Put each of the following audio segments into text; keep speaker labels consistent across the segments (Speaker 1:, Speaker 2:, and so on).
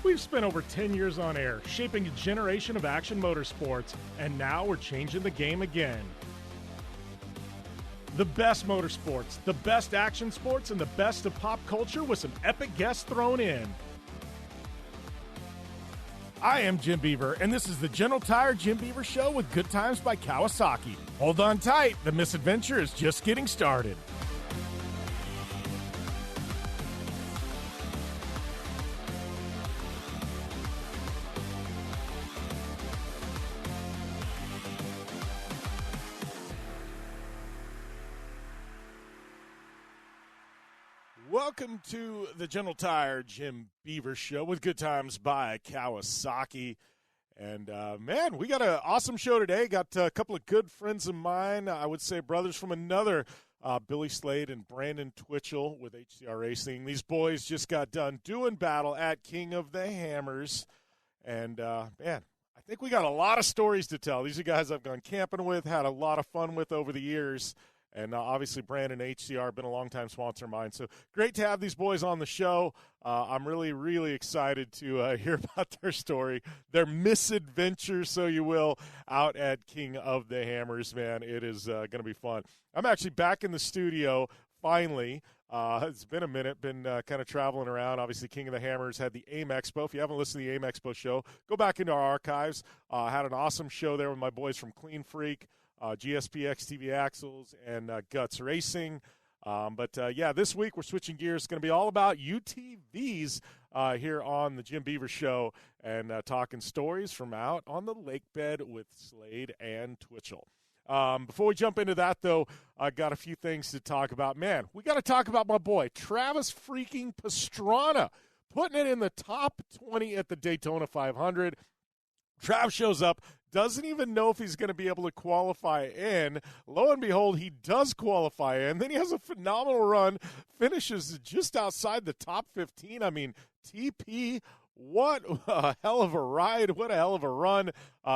Speaker 1: We've spent over 10 years on air, shaping a generation of action motorsports, and now we're changing the game again. The best motorsports, the best action sports, and the best of pop culture with some epic guests thrown in. I am Jim Beaver, and this is the General Tire Jim Beaver Show with Good Times by Kawasaki. Hold on tight, the misadventure is just getting started. Welcome to the General Tire Jim Beaver Show with Good Times by Kawasaki. And, man, we got an awesome show today. Got a couple of good friends of mine, I would say brothers from another, Billy Slade and Brandon Twitchell with HCR Racing. These boys just got done doing battle at King of the Hammers. And, man, I think we got a lot of stories to tell. These are guys I've gone camping with, had a lot of fun with over the years. And obviously, Brandon HCR been a longtime sponsor of mine. So great to have these boys on the show. I'm really, really excited to hear about their story, their misadventures, so you will, out at King of the Hammers, man. It is going to be fun. I'm actually back in the studio, finally. It's been a minute, been kind of traveling around. Obviously, King of the Hammers had the AIM Expo. If you haven't listened to the AIM Expo show, go back into our archives. Had an awesome show there with my boys from Clean Freak. GSP XTV Axles, and Guts Racing. Yeah, this week we're switching gears. It's going to be all about UTVs here on the Jim Beaver Show and talking stories from out on the lake bed with Slade and Twitchell. Before we jump into that, though, I got a few things to talk about. Man, we got to talk about my boy, Travis freaking Pastrana, putting it in the top 20 at the Daytona 500. Trav shows up, doesn't even know if he's going to be able to qualify in. Lo and behold, he does qualify in. Then he has a phenomenal run, finishes just outside the top 15. I mean, TP, what a hell of a ride. What a hell of a run.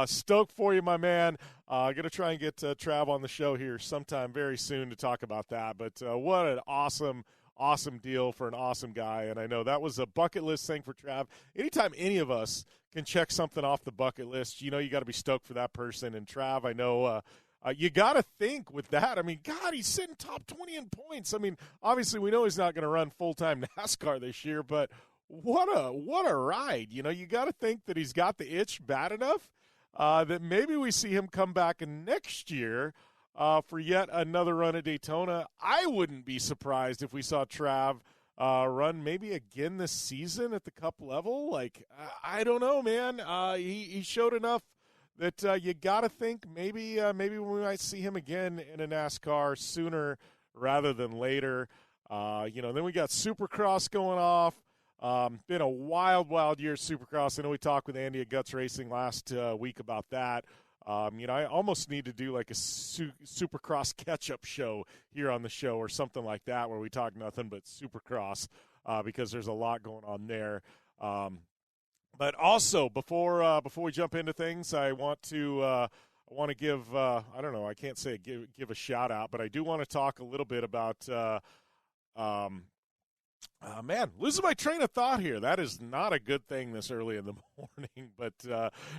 Speaker 1: Stoked for you, my man. Going to try and get Trav on the show here sometime very soon to talk about that. But what an awesome deal for an awesome guy. And I know that was a bucket list thing for Trav. Anytime any of us can check something off the bucket list, you know you got to be stoked for that person. And Trav, I know you got to think with that. I mean, God, he's sitting top 20 in points. I mean, obviously we know he's not going to run full-time NASCAR this year, but what a ride. You know, you got to think that he's got the itch bad enough that maybe we see him come back next year for yet another run at Daytona. I wouldn't be surprised if we saw Trav run maybe again this season at the Cup level. Like, I don't know, man. He showed enough that you got to think maybe we might see him again in a NASCAR sooner rather than later. Then we got Supercross going off. Been a wild year Supercross. I know we talked with Andy at Guts Racing last week about that. I almost need to do like a Supercross catch-up show here on the show or something like that where we talk nothing but Supercross because there's a lot going on there. But also, before we jump into things, I want to give I don't know, I can't say give a shout-out, but I do want to talk a little bit about man, losing my train of thought here. That is not a good thing this early in the morning. But,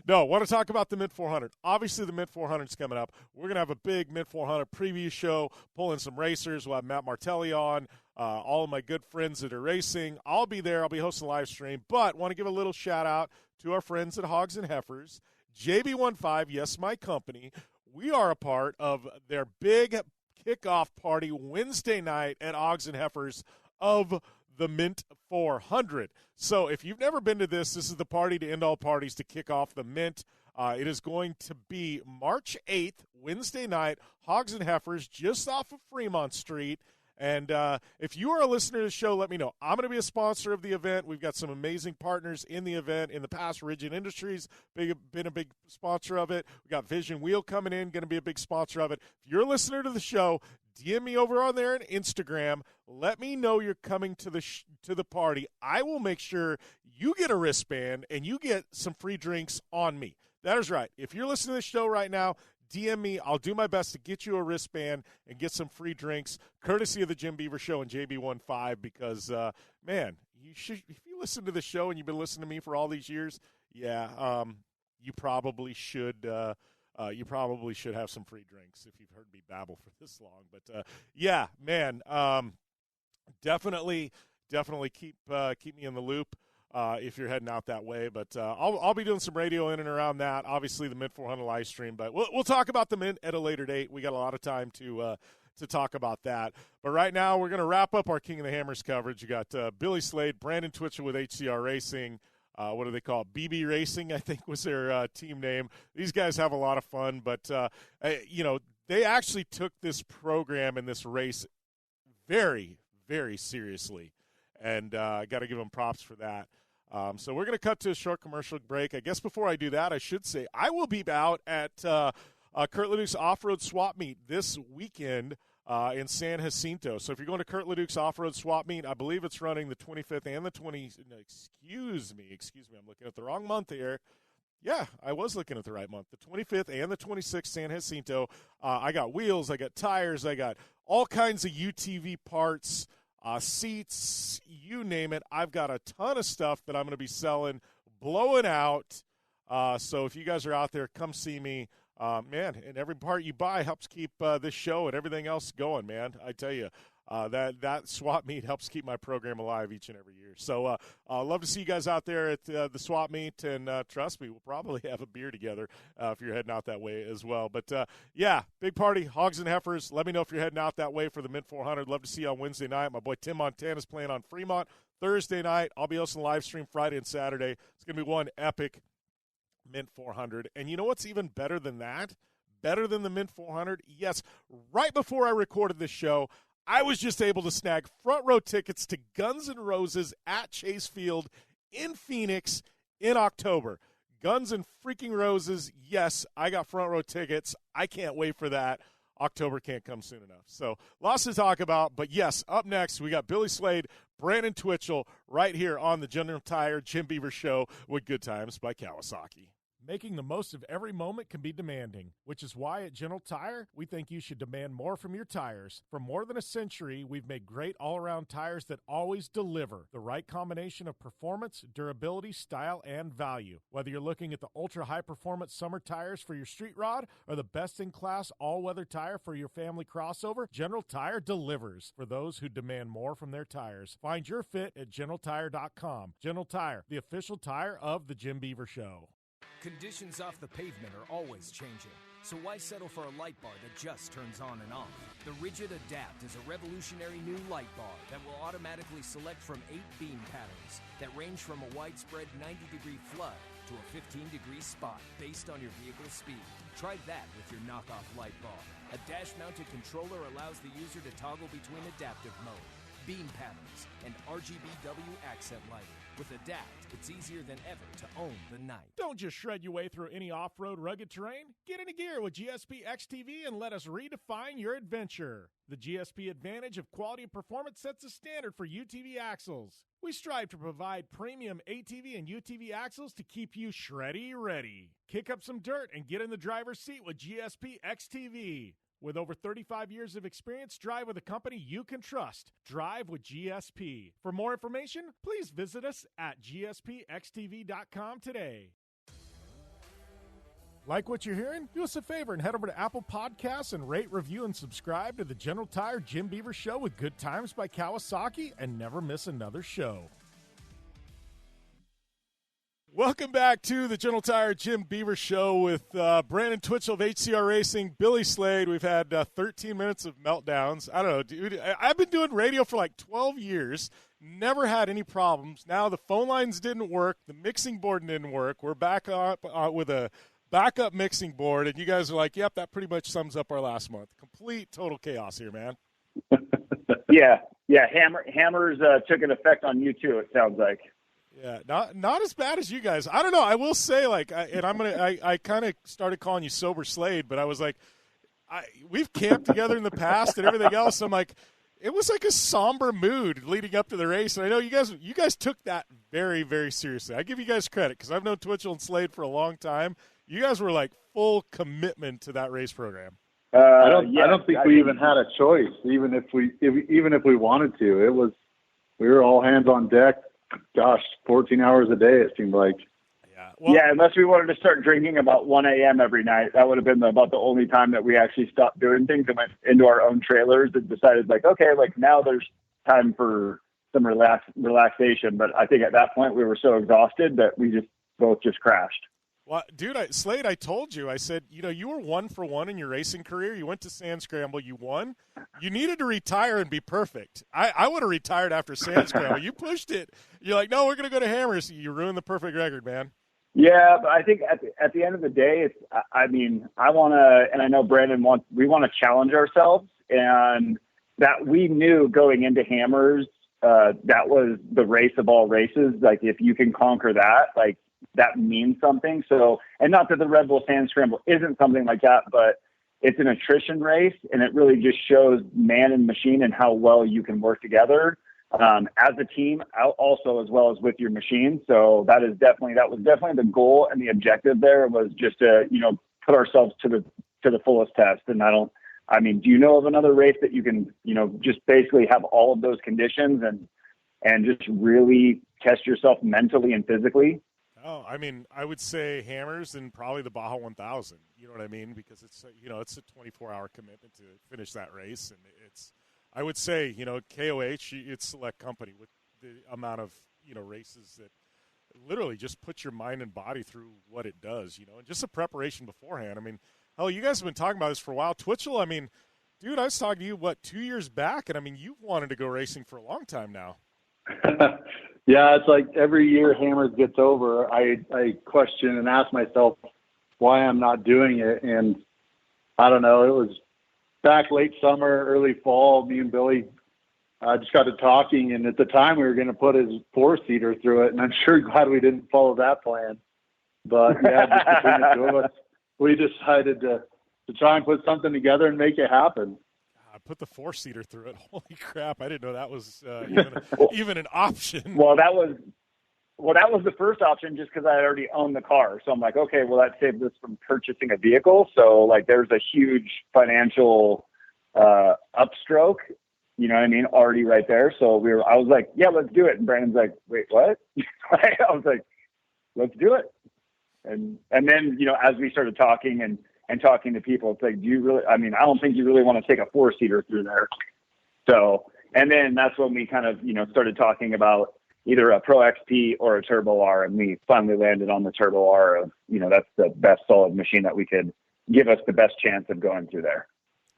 Speaker 1: no, I want to talk about the Mid-400. Obviously, the Mid-400 is coming up. We're going to have a big Mid-400 preview show, pull in some racers. We'll have Matt Martelli on, all of my good friends that are racing. I'll be there. I'll be hosting a live stream. But want to give a little shout-out to our friends at Hogs and Heifers. JB15, yes, my company. We are a part of their big kickoff party Wednesday night at Hogs and Heifers of the Mint 400. So if you've never been to this is the party to end all parties to kick off the Mint. It is going to be March 8th, Wednesday night, Hogs and Heifers, just off of Fremont Street. And if you are a listener to the show, let me know. I'm going to be a sponsor of the event. We've got some amazing partners in the event. In the past, Rigid Industries, been a big sponsor of it. We got Vision Wheel coming in, going to be a big sponsor of it. If you're a listener to the show, DM me over on there on Instagram. Let me know you're coming to the party. I will make sure you get a wristband and you get some free drinks on me. That is right. If you're listening to the show right now, DM me. I'll do my best to get you a wristband and get some free drinks, courtesy of the Jim Beaver Show and JB15, because, man, if you listen to the show and you've been listening to me for all these years, you probably should have some free drinks if you've heard me babble for this long. But, definitely keep me in the loop. If you're heading out that way, but I'll be doing some radio in and around that. Obviously, the Mint 400 live stream, but we'll talk about the Mint at a later date. We got a lot of time to talk about that. But right now, we're going to wrap up our King of the Hammers coverage. You got Billy Slade, Brandon Twitchell with HCR Racing. What do they call it? BB Racing, I think was their team name. These guys have a lot of fun, but they actually took this program and this race very, very seriously, and I got to give them props for that. So we're going to cut to a short commercial break. I guess before I do that, I should say I will be out at Kurt Leduc's Off-Road Swap Meet this weekend in San Jacinto. So if you're going to Kurt Leduc's Off-Road Swap Meet, I believe it's running the 25th and the 20th. No, excuse me, I'm looking at the wrong month here. Yeah, I was looking at the right month. The 25th and the 26th, San Jacinto. I got wheels, I got tires, I got all kinds of UTV parts, seats, you name it. I've got a ton of stuff that I'm going to be selling, blowing out. So if you guys are out there, come see me. Man, and every part you buy helps keep this show and everything else going, man. I tell you, that swap meet helps keep my program alive each and every year. So I'd love to see you guys out there at the swap meet, and trust me, we'll probably have a beer together if you're heading out that way as well. But, big party, Hogs and Heifers. Let me know if you're heading out that way for the Mint 400. Love to see you on Wednesday night. My boy Tim Montana's playing on Fremont Thursday night. I'll be hosting live stream Friday and Saturday. It's going to be one epic Mint 400. And you know what's even better than that? Better than the Mint 400? Yes, right before I recorded this show, I was just able to snag front row tickets to Guns N' Roses at Chase Field in Phoenix in October. Guns N' freaking Roses, yes, I got front row tickets. I can't wait for that. October can't come soon enough. So lots to talk about, but yes, up next we got Billy Slade, Brandon Twitchell right here on the General Tire Jim Beaver Show with Good Times by Kawasaki. Making the most of every moment can be demanding, which is why at General Tire, we think you should demand more from your tires. For more than a century, we've made great all-around tires that always deliver the right combination of performance, durability, style, and value. Whether you're looking at the ultra-high-performance summer tires for your street rod or the best-in-class all-weather tire for your family crossover, General Tire delivers for those who demand more from their tires. Find your fit at GeneralTire.com. General Tire, the official tire of the Jim Beaver Show.
Speaker 2: Conditions off the pavement are always changing, so why settle for a light bar that just turns on and off? The Rigid Adapt is a revolutionary new light bar that will automatically select from 8 beam patterns that range from a widespread 90-degree flood to a 15-degree spot based on your vehicle's speed. Try that with your knockoff light bar. A dash-mounted controller allows the user to toggle between adaptive mode, beam patterns, and RGBW accent lighting. With Adapt, it's easier than ever to own the night.
Speaker 1: Don't just shred your way through any off-road rugged terrain. Get into gear with GSP XTV and let us redefine your adventure. The GSP advantage of quality and performance sets a standard for UTV axles. We strive to provide premium ATV and UTV axles to keep you shreddy ready. Kick up some dirt and get in the driver's seat with GSP XTV. With over 35 years of experience, drive with a company you can trust. Drive with GSP. For more information, please visit us at gspxtv.com today. Like what you're hearing? Do us a favor and head over to Apple Podcasts and rate, review, and subscribe to the General Tire Jim Beaver Show with Good Times by Kawasaki and never miss another show. Welcome back to the General Tire Jim Beaver Show with Brandon Twitchell of HCR Racing, Billy Slade. We've had 13 minutes of meltdowns. I don't know, dude. I've been doing radio for like 12 years, never had any problems. Now the phone lines didn't work. The mixing board didn't work. We're back up with a backup mixing board, and you guys are like, yep, that pretty much sums up our last month. Complete, total chaos here, man.
Speaker 3: Yeah. Hammers took an effect on you, too, it sounds like.
Speaker 1: Yeah, not as bad as you guys. I don't know. I will say, like, I kind of started calling you Sober Slade, but I was like, we've camped together in the past and everything else. I'm like, it was like a somber mood leading up to the race, and I know you guys took that very, very seriously. I give you guys credit because I've known Twitchell and Slade for a long time. You guys were like full commitment to that race program.
Speaker 4: I don't think we even had a choice. Even if we wanted to, we were all hands on deck. Gosh, 14 hours a day it seemed like.
Speaker 1: Yeah. Well,
Speaker 3: yeah, unless we wanted to start drinking about 1 a.m. every night, that would have been about the only time that we actually stopped doing things and went into our own trailers and decided, like, okay, like now there's time for some relaxation. But I think at that point we were so exhausted that we both crashed.
Speaker 1: Well, dude, Slade, I told you. I said, you were 1 for 1 in your racing career. You went to Sand Scramble. You won. You needed to retire and be perfect. I would have retired after Sand Scramble. You pushed it. You're like, no, we're going to go to Hammers. You ruined the perfect record, man.
Speaker 3: Yeah, but I think at the end of the day, I want to, and I know Brandon we want to challenge ourselves, and that we knew going into Hammers, that was the race of all races. Like, if you can conquer that, like, that means something. So, and not that the Red Bull Sand Scramble isn't something like that, but it's an attrition race, and it really just shows man and machine and how well you can work together as a team, also as well as with your machine. So that was definitely the goal, and the objective there was just to put ourselves to the fullest test. And do you know of another race that you can just basically have all of those conditions and just really test yourself mentally and physically?
Speaker 1: Oh, I would say Hammers and probably the Baja 1000. You know what I mean? Because it's a 24-hour commitment to finish that race, and I would say KOH, it's select company with the amount of races that literally just put your mind and body through what it does. And just the preparation beforehand. Hell, you guys have been talking about this for a while. Twitchell, dude, I was talking to you 2 years back, and you've wanted to go racing for a long time now.
Speaker 4: Yeah, it's like every year Hammers gets over, I question and ask myself why I'm not doing it. And I don't know, it was back late summer, early fall, me and Billy just got to talking. And at the time we were going to put his 4-seater through it. And I'm sure glad we didn't follow that plan. But yeah, just between the two of us, we decided to try and put something together and make it happen.
Speaker 1: I put the 4-seater through it. Holy crap! I didn't know that was even an option.
Speaker 3: Well, that was the first option, just because I had already owned the car. So I'm like, okay, well, that saved us from purchasing a vehicle. So like, there's a huge financial upstroke. You know what I mean? Already right there. So I was like, yeah, let's do it. And Brandon's like, wait, what? I was like, let's do it. And then as we started talking and talking to people, it's like, do you really, I don't think you really want to take a 4-seater through there. So, and then that's when we kind of, started talking about either a Pro XP or a Turbo R. And we finally landed on the Turbo R of, that's the best solid machine that we could give us the best chance of going through there.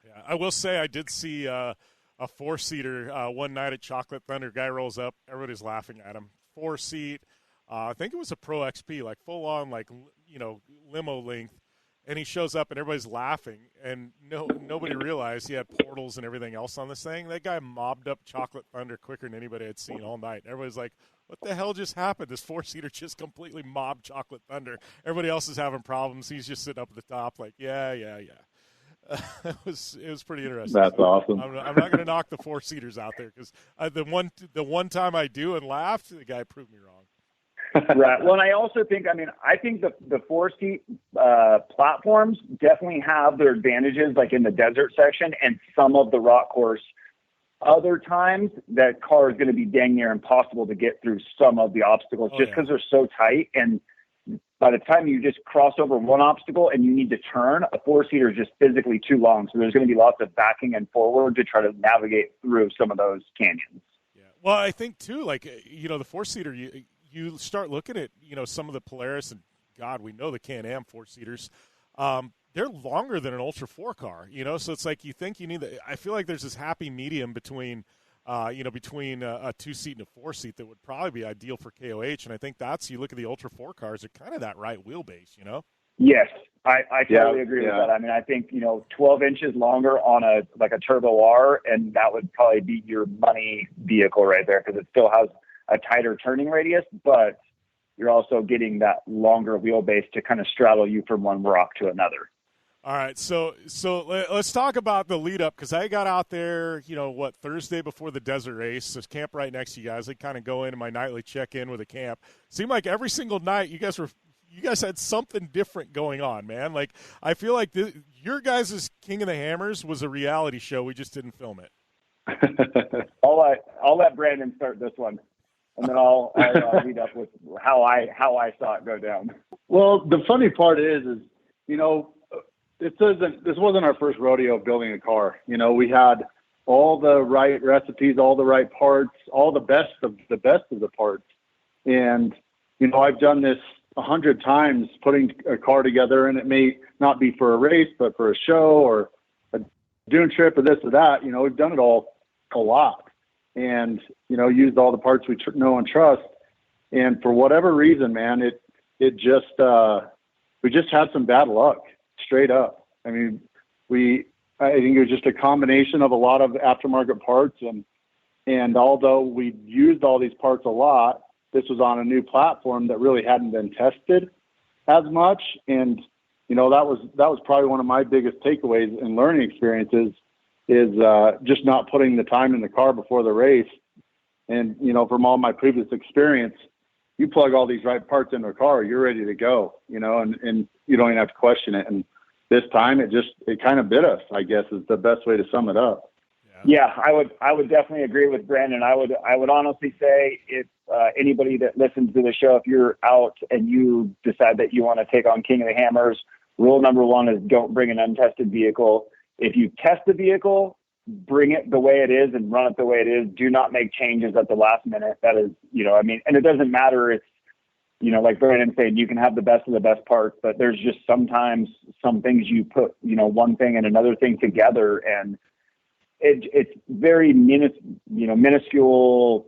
Speaker 1: Yeah, I will say I did see a 4-seater one night at Chocolate Thunder. Guy rolls up, everybody's laughing at him. 4-seat. I think it was a Pro XP, like full on, like, limo length. And he shows up, and everybody's laughing, and nobody realized he had portals and everything else on this thing. That guy mobbed up Chocolate Thunder quicker than anybody had seen all night. Everybody's like, what the hell just happened? This 4-seater just completely mobbed Chocolate Thunder. Everybody else is having problems. He's just sitting up at the top like, yeah. It was pretty interesting.
Speaker 4: That's awesome.
Speaker 1: I'm not going to knock the 4-seaters out there, because the one time I do and laughed, the guy proved me wrong.
Speaker 3: Right. Well, and I also think, I think the 4-seat platforms definitely have their advantages, like in the desert section and some of the rock course. Other times, that car is going to be dang near impossible to get through some of the obstacles just because they're so tight. And by the time you just cross over one obstacle and you need to turn, a 4-seater is just physically too long. So there's going to be lots of backing and forward to try to navigate through some of those canyons.
Speaker 1: Yeah. Well, I think too, like, the 4-seater, you start looking at, some of the Polaris, and God, we know the Can-Am 4-seaters. They're longer than an Ultra 4 car, so it's like you think you need I feel like there's this happy medium between a 2-seat and a 4-seat that would probably be ideal for KOH. And I think you look at the Ultra 4 cars, they're kind of that right wheelbase,
Speaker 3: Yes, I totally agree with that. I think, 12 inches longer on a Turbo R, and that would probably be your money vehicle right there, because it still has a tighter turning radius, but you're also getting that longer wheelbase to kind of straddle you from one rock to another.
Speaker 1: All right, so let's talk about the lead up, because I got out there, Thursday before the desert race. There's camp right next to you guys. I kind of go in my nightly check in with a camp. Seemed like every single night you guys were you guys had something different going on, man. Like, I feel like your guys' King of the Hammers was a reality show. We just didn't film it.
Speaker 3: I'll let Brandon start this one, and then I'll lead up with how I saw it go down.
Speaker 4: Well, the funny part is you know, this wasn't our first rodeo building a car. You know, we had all the right recipes, all the right parts, all the best of the parts. And, you know, I've done this 100 times, putting a car together, and it may not be for a race, but for a show or a dune trip or this or that. You know, we've done it all a lot, and, you know, used all the parts we know and trust. And for whatever reason, man, it just, we just had some bad luck, straight up. I mean, I think it was just a combination of a lot of aftermarket parts, and although we used all these parts a lot, this was on a new platform that really hadn't been tested as much. And, you know, that was probably one of my biggest takeaways and learning experiences is just not putting the time in the car before the race. And, you know, from all my previous experience, you plug all these right parts into a car, you're ready to go, you know, and you don't even have to question it. And this time it kind of bit us, I guess, is the best way to sum it up.
Speaker 3: Yeah, I would definitely agree with Brandon. I would honestly say if anybody that listens to the show, if you're out and you decide that you want to take on King of the Hammers, rule number one is don't bring an untested vehicle. If you test the vehicle, bring it the way it is and run it the way it is. Do not make changes at the last minute. That is, you know, I mean, and it doesn't matter. It's, you know, like Brandon said, you can have the best of the best parts, but there's just sometimes some things you put, you know, one thing and another thing together, and it's very minuscule,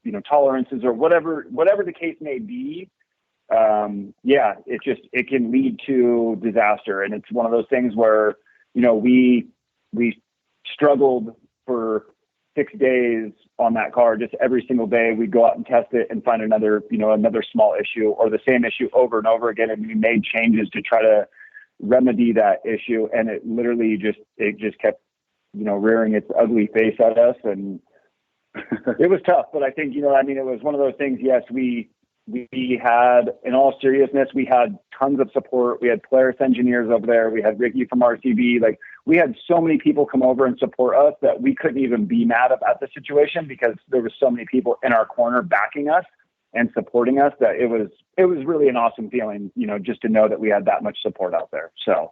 Speaker 3: you know, tolerances or whatever the case may be. It can lead to disaster. And it's one of those things where, you know, we struggled for 6 days on that car. Just every single day we'd go out and test it and find another small issue or the same issue over and over again. And we made changes to try to remedy that issue. And it literally just kept, you know, rearing its ugly face at us. And it was tough, but I think, you know, I mean, it was one of those things. Yes, we had, in all seriousness, we had tons of support. We had Polaris engineers over there. We had Ricky from RCB. Like, we had so many people come over and support us that we couldn't even be mad about the situation because there was so many people in our corner backing us and supporting us that it was really an awesome feeling, you know, just to know that we had that much support out there. So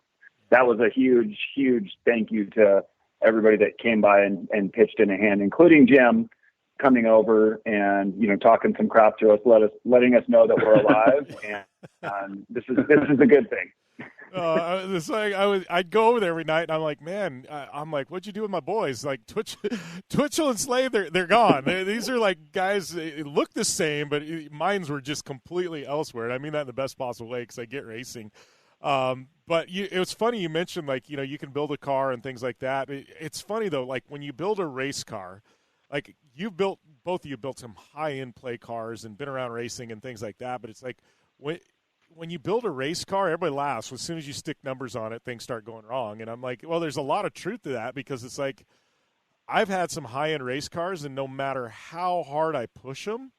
Speaker 3: that was a huge, huge thank you to everybody that came by and pitched in a hand, including Jim coming over and, you know, talking some crap to us, letting us know that we're alive. And this is a good thing.
Speaker 1: It's like I'd go over there every night, and I'm like, man, what'd you do with my boys? Like Twitchell and Slade, they're gone. These are like guys, they look the same, but mines were just completely elsewhere. And I mean that in the best possible way because I get racing. But it was funny you mentioned, like, you know, you can build a car and things like that. It's funny though, like when you build a race car, like both of you built some high-end play cars and been around racing and things like that. But it's like when you build a race car, everybody laughs. As soon as you stick numbers on it, things start going wrong. And I'm like, well, there's a lot of truth to that because it's like I've had some high-end race cars, and no matter how hard I push them,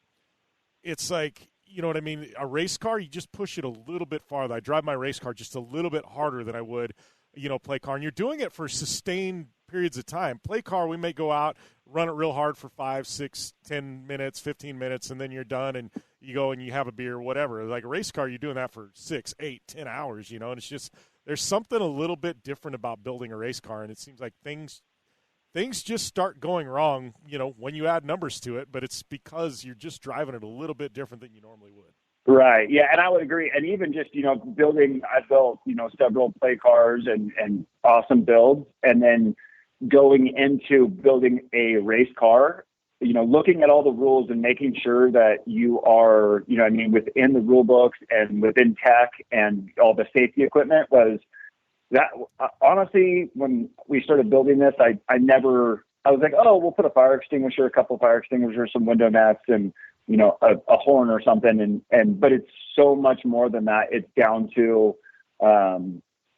Speaker 1: it's like, you know what I mean? A race car, you just push it a little bit farther. I drive my race car just a little bit harder than I would, you know, play car. And you're doing it for sustained periods of time. Play car, we may go out, run it real hard for 5, 6, 10 minutes, 15 minutes, and then you're done and you go and you have a beer, whatever. Like a race car, you're doing that for 6, 8, 10 hours, you know, and it's just, there's something a little bit different about building a race car. And it seems like things just start going wrong, you know, when you add numbers to it, but it's because you're just driving it a little bit different than you normally would.
Speaker 3: Right. Yeah. And I would agree. And even just, you know, I've built, you know, several play cars and awesome builds. And then going into building a race car, you know, looking at all the rules and making sure that you are, you know, I mean, within the rule books and within tech and all the safety equipment was that, honestly, when we started building this, I was like, oh, we'll put a fire extinguisher, a couple of fire extinguishers, some window nets, and, you know, a horn or something. But it's so much more than that. It's down to,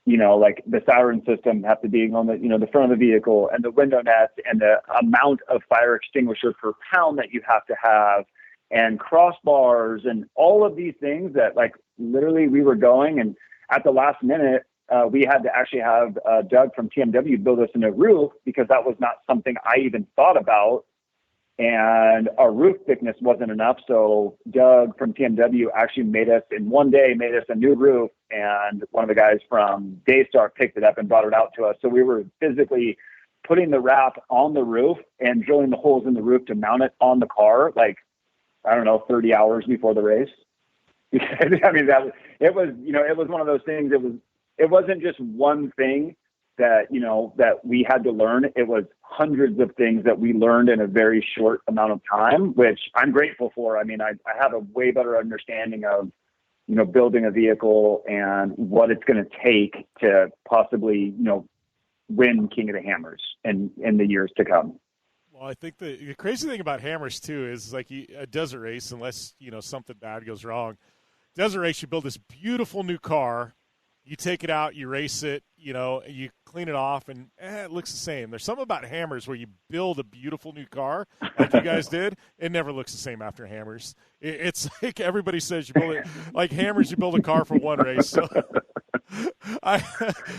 Speaker 3: you know, like the siren system have to be on the, you know, the front of the vehicle, and the window nets and the amount of fire extinguisher per pound that you have to have. and crossbars and all of these things that like literally we were going, and at the last minute, we had to actually have Doug from TMW build us a new roof because that was not something I even thought about. And our roof thickness wasn't enough. So Doug from TMW actually made us a new roof. And one of the guys from Daystar picked it up and brought it out to us. So we were physically putting the wrap on the roof and drilling the holes in the roof to mount it on the car, like, I don't know, 30 hours before the race. I mean, it was one of those things. It wasn't just one thing that we had to learn. It was hundreds of things that we learned in a very short amount of time, which I'm grateful for. I mean, I have a way better understanding of, building a vehicle and what it's going to take to possibly, win King of the Hammers in the years to come.
Speaker 1: Well, I think the crazy thing about hammers too is like a desert race, unless, something bad goes wrong, desert race, you build this beautiful new car, you take it out, you race it, you clean it off, and it looks the same. There's something about hammers where you build a beautiful new car, like you guys did. It never looks the same after hammers. It's like everybody says you build it like hammers. You build a car for one race. So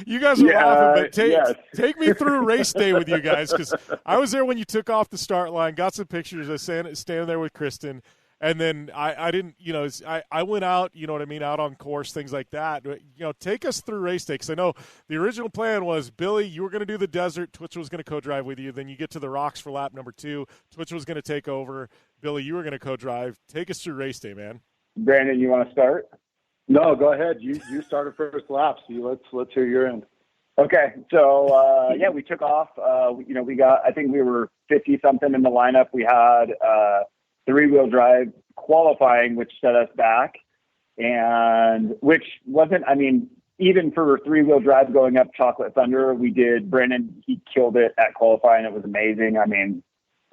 Speaker 1: you guys are laughing, but take me through race day with you guys, because I was there when you took off the start line, got some pictures of standing there with Kristen. And then I didn't, I went out, out on course, things like that. Take us through race day, because I know the original plan was, Billy, you were going to do the desert. Twitchell was going to co-drive with you. Then you get to the rocks for lap number 2. Twitchell was going to take over. Billy, you were going to co-drive. Take us through race day, man.
Speaker 3: Brandon, you want to start?
Speaker 4: No, go ahead. You started first lap, so let's hear your end.
Speaker 3: Okay, so we took off. We got, I think we were 50-something in the lineup. We had 3-wheel drive qualifying, which set us back, and which wasn't, even for 3-wheel drive going up Chocolate Thunder, Brandon, he killed it at qualifying. It was amazing. I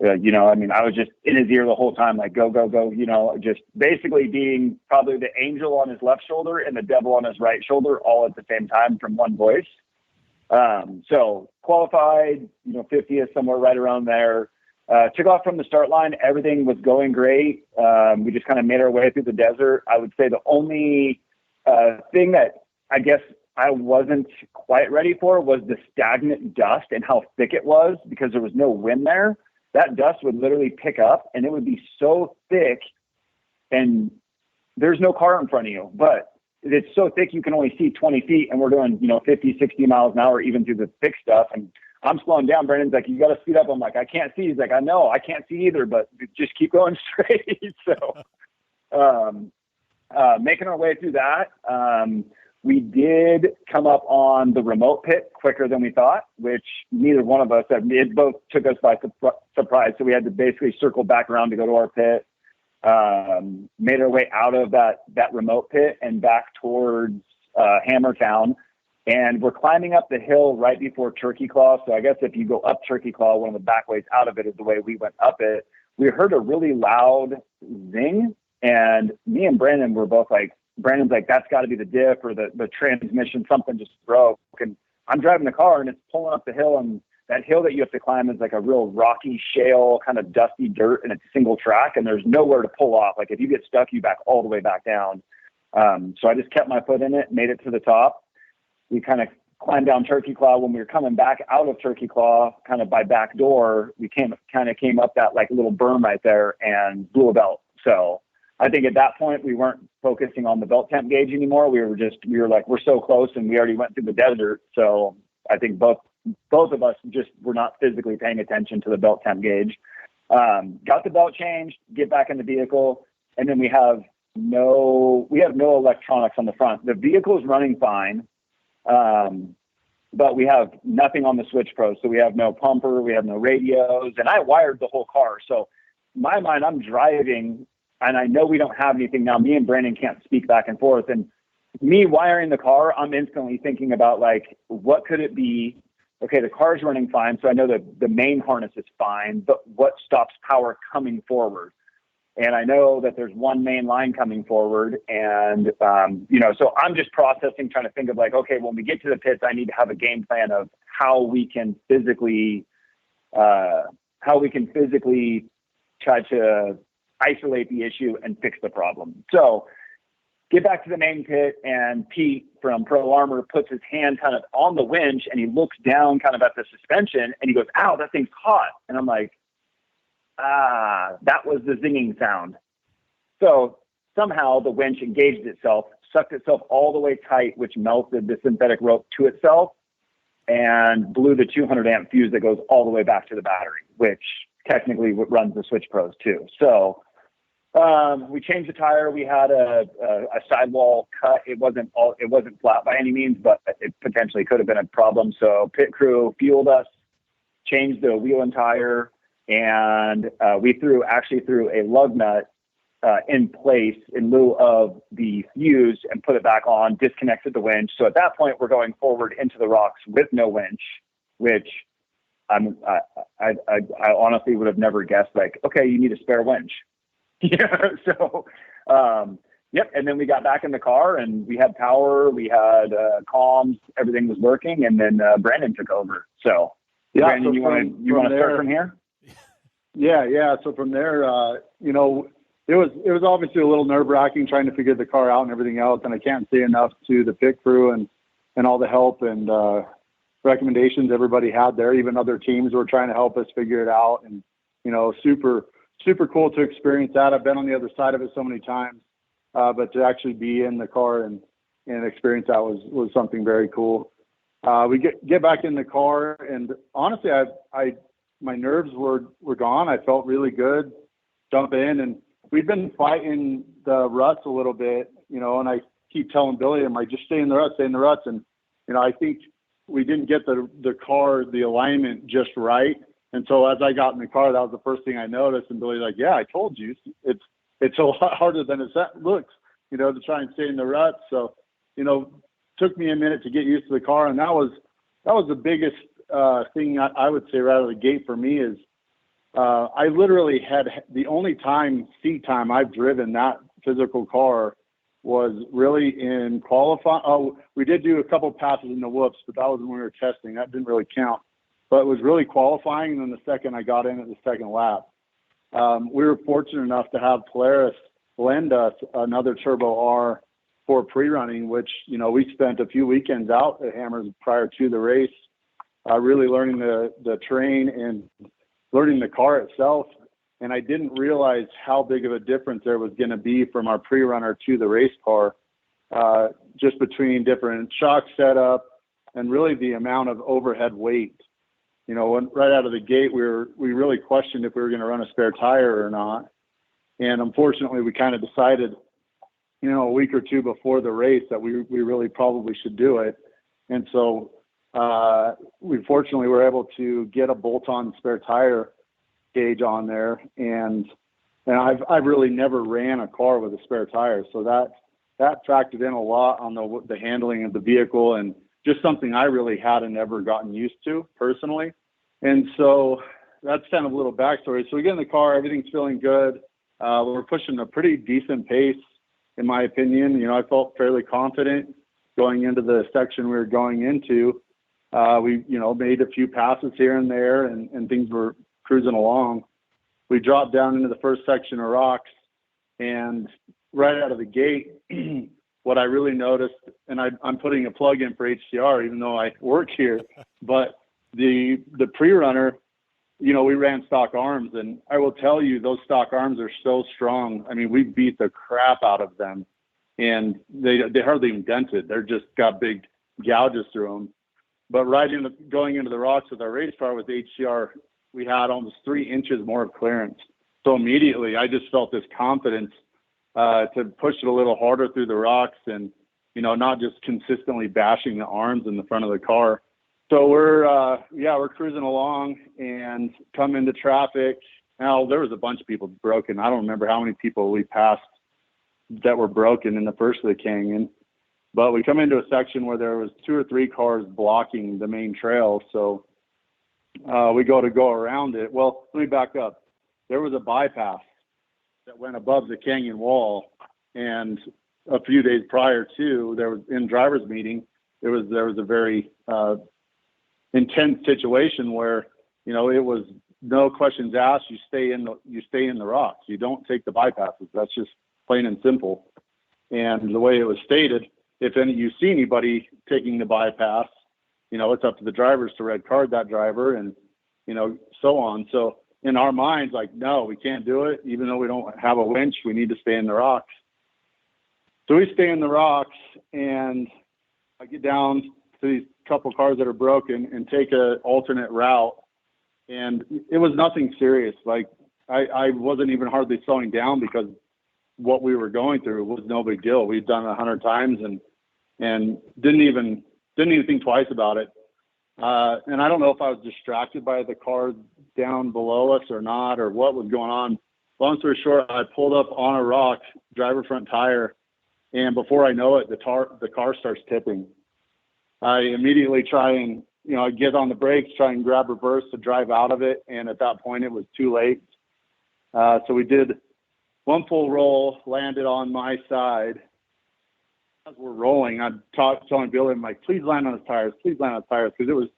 Speaker 3: was just in his ear the whole time, like, go, go, go, just basically being probably the angel on his left shoulder and the devil on his right shoulder all at the same time from one voice. So qualified, 50th, somewhere right around there. Took off from the start line. Everything was going great. We just kind of made our way through the desert. I would say the only thing that I guess I wasn't quite ready for was the stagnant dust and how thick it was, because there was no wind there. That dust would literally pick up and it would be so thick, and there's no car in front of you, but it's so thick you can only see 20 feet, and we're doing, 50, 60 miles an hour, even through the thick stuff. And I'm slowing down. Brandon's like, you got to speed up. I'm like, I can't see. He's like, I know, I can't see either, but just keep going straight. So, making our way through that. We did come up on the remote pit quicker than we thought, which neither one of us had. It both took us by surprise. So we had to basically circle back around to go to our pit. Made our way out of that remote pit and back towards Hammertown. And we're climbing up the hill right before Turkey Claw. So I guess if you go up Turkey Claw, one of the back ways out of it is the way we went up it. We heard a really loud zing, and me and Brandon were both like, Brandon's like, that's got to be the diff or the transmission, something just broke. And I'm driving the car and it's pulling up the hill, and that hill that you have to climb is like a real rocky shale, kind of dusty dirt, and it's single track, and there's nowhere to pull off. Like if you get stuck, you back all the way back down. So I just kept my foot in it, made it to the top. We kind of climbed down Turkey Claw. When we were coming back out of Turkey Claw, kind of by back door, we came up that like little berm right there and blew a belt. So I think at that point we weren't focusing on the belt temp gauge anymore. We were like, we're so close, and we already went through the desert. So I think both of us just were not physically paying attention to the belt temp gauge. Got the belt changed, get back in the vehicle, and then we have no electronics on the front. The vehicle is running fine. But we have nothing on the Switch Pro. So we have no pumper, we have no radios, and I wired the whole car. So in my mind, I'm driving and I know we don't have anything now. Me and Brandon can't speak back and forth, and me wiring the car, I'm instantly thinking about like, what could it be? Okay, the car's running fine. So I know that the main harness is fine, but what stops power coming forward? And I know that there's one main line coming forward, and, so I'm just processing, trying to think of like, okay, when we get to the pits, I need to have a game plan of how we can physically try to, isolate the issue and fix the problem. So get back to the main pit, and Pete from Pro Armor puts his hand kind of on the winch, and he looks down kind of at the suspension, and he goes, ow, that thing's hot. And I'm like, that was the zinging sound. So somehow the winch engaged itself, sucked itself all the way tight, which melted the synthetic rope to itself and blew the 200 amp fuse that goes all the way back to the battery, which technically runs the Switch Pros too. So we changed the tire. We had a sidewall cut. It wasn't flat by any means, but it potentially could have been a problem. So pit crew fueled us, changed the wheel and tire, and we threw a lug nut in place in lieu of the fuse and put it back on, disconnected the winch. So at that point, we're going forward into the rocks with no winch, which I honestly would have never guessed, like, okay, you need a spare winch. Yeah. So, yep. And then we got back in the car, and we had power, we had comms, everything was working. And then Brandon took over. So yeah, Brandon,
Speaker 4: so
Speaker 3: you want to start from here?
Speaker 4: Yeah. So from there, it was obviously a little nerve-wracking trying to figure the car out and everything else. And I can't say enough to the pit crew and all the help and recommendations everybody had there. Even other teams were trying to help us figure it out. And, super cool to experience that. I've been on the other side of it so many times, but to actually be in the car and experience that was something very cool. We get back in the car, and honestly, my nerves were gone. I felt really good. Jump in, and we've been fighting the ruts a little bit, and I keep telling Billy, I'm like, just stay in the ruts. And, I think we didn't get the alignment just right. And so as I got in the car, that was the first thing I noticed. And Billy's like, yeah, I told you, it's a lot harder than it looks, to try and stay in the ruts. So, took me a minute to get used to the car. And that was the biggest thing I would say right out of the gate for me is, I literally had the only seat time I've driven that physical car was really in qualifying. Oh, we did do a couple passes in the whoops, but that was when we were testing. That didn't really count. But it was really qualifying, and then the second I got in at the second lap. We were fortunate enough to have Polaris lend us another Turbo R for pre-running, which, we spent a few weekends out at Hammers prior to the race, really learning the terrain and learning the car itself. And I didn't realize how big of a difference there was going to be from our pre-runner to the race car, just between different shock setup and really the amount of overhead weight. Right out of the gate, we really questioned if we were going to run a spare tire or not. And unfortunately, we kind of decided, a week or two before the race that we really probably should do it. And so we fortunately were able to get a bolt-on spare tire gauge on there. And I've really never ran a car with a spare tire. So that factored in a lot on the handling of the vehicle, and just something I really hadn't ever gotten used to personally. And so that's kind of a little backstory. So we get in the car, everything's feeling good. We're pushing a pretty decent pace, in my opinion. I felt fairly confident going into the section we were going into. We, made a few passes here and there, and things were cruising along. We dropped down into the first section of rocks, and right out of the gate, what I really noticed, and I'm putting a plug in for HCR, even though I work here, but the pre-runner, we ran stock arms, and I will tell you, those stock arms are so strong. I mean, we beat the crap out of them, and they hardly even dented. They're just got big gouges through them. But going into the rocks with our race car with HCR, we had almost 3 inches more of clearance. So immediately, I just felt this confidence to push it a little harder through the rocks and, not just consistently bashing the arms in the front of the car. So we're cruising along and come into traffic. Now, there was a bunch of people broken. I don't remember how many people we passed that were broken in the first of the canyon, but we come into a section where there was 2 or 3 cars blocking the main trail. So we go around it. Well, let me back up. There was a bypass that went above the canyon wall, and a few days prior to, there was in driver's meeting, there was a very intense situation where, it was no questions asked. You stay in the rocks. You don't take the bypasses. That's just plain and simple. And the way it was stated, if you see anybody taking the bypass, it's up to the drivers to red card that driver, and so on. So in our minds, like, no, we can't do it. Even though we don't have a winch, we need to stay in the rocks. So we stay in the rocks, and I get down to these couple cars that are broken and take an alternate route. And it was nothing serious. Like, I wasn't even hardly slowing down because what we were going through was no big deal. We'd done it 100 times and didn't even think twice about it. And I don't know if I was distracted by the car down below us or not, or what was going on. Long story short, I pulled up on a rock, driver front tire, and before I know it, the car starts tipping. I immediately try and, I get on the brakes, try and grab reverse to drive out of it, and at that point it was too late. So we did one full roll, landed on my side. As we're rolling, I'm telling Billy, I'm like, please land on his tires, because it was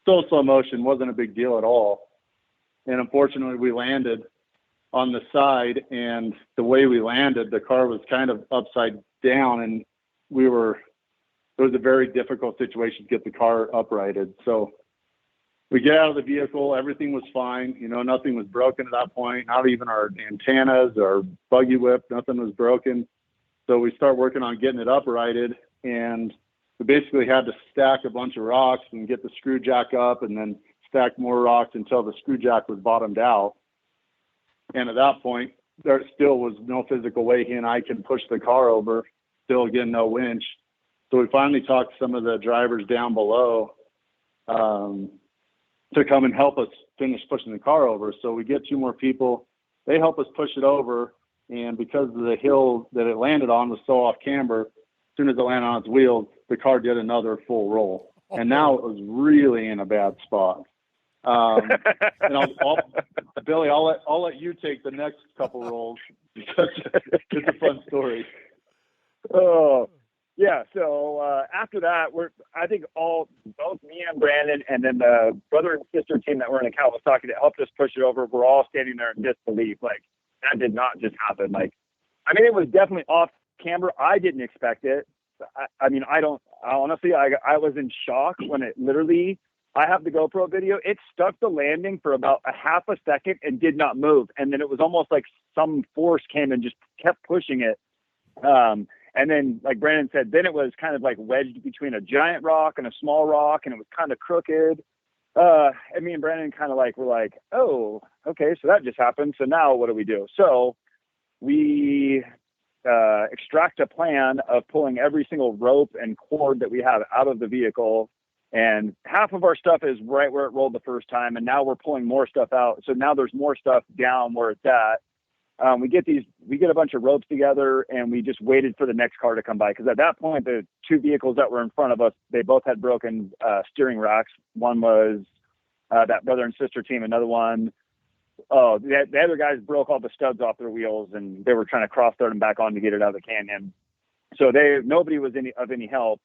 Speaker 4: so slow motion, wasn't a big deal at all. And unfortunately, we landed on the side, and the way we landed, the car was kind of upside down, and it was a very difficult situation to get the car uprighted. So we get out of the vehicle, everything was fine. Nothing was broken at that point, not even our antennas or buggy whip, nothing was broken. So we start working on getting it uprighted, and we basically had to stack a bunch of rocks and get the screw jack up, and then stack more rocks until the screw jack was bottomed out. And at that point, there still was no physical way he and I can push the car over, still again, no winch. So we finally talked some of the drivers down below to come and help us finish pushing the car over. So we get 2 more people. They help us push it over. And because of the hill that it landed on was so off camber, as soon as it landed on its wheels, the car did another full roll. And now it was really in a bad spot. And Billy, I'll let you take the next couple rolls because it's a fun story.
Speaker 3: Oh, yeah. So after that, I think both me and Brandon, and then the brother and sister team that were in Kawasaki that helped us push it over, we're all standing there in disbelief. Like, that did not just happen. Like, I mean, it was definitely off camber. I didn't expect it. I was in shock when it literally, I have the GoPro video. It stuck the landing for about a half a second and did not move. And then it was almost like some force came and just kept pushing it. And then, like Brandon said, then it was kind of like wedged between a giant rock and a small rock, and it was kind of crooked. And me and Brandon kind of were like, oh, okay, so that just happened. So now what do we do? So we extract a plan of pulling every single rope and cord that we have out of the vehicle. And half of our stuff is right where it rolled the first time. And now we're pulling more stuff out. So now there's more stuff down where it's at. We get a bunch of ropes together, and we just waited for the next car to come by. Cause at that point, the 2 vehicles that were in front of us, they both had broken steering racks. One was that brother and sister team. Another one, the other guys broke all the studs off their wheels, and they were trying to cross thread them back on to get it out of the canyon. So nobody was of any help.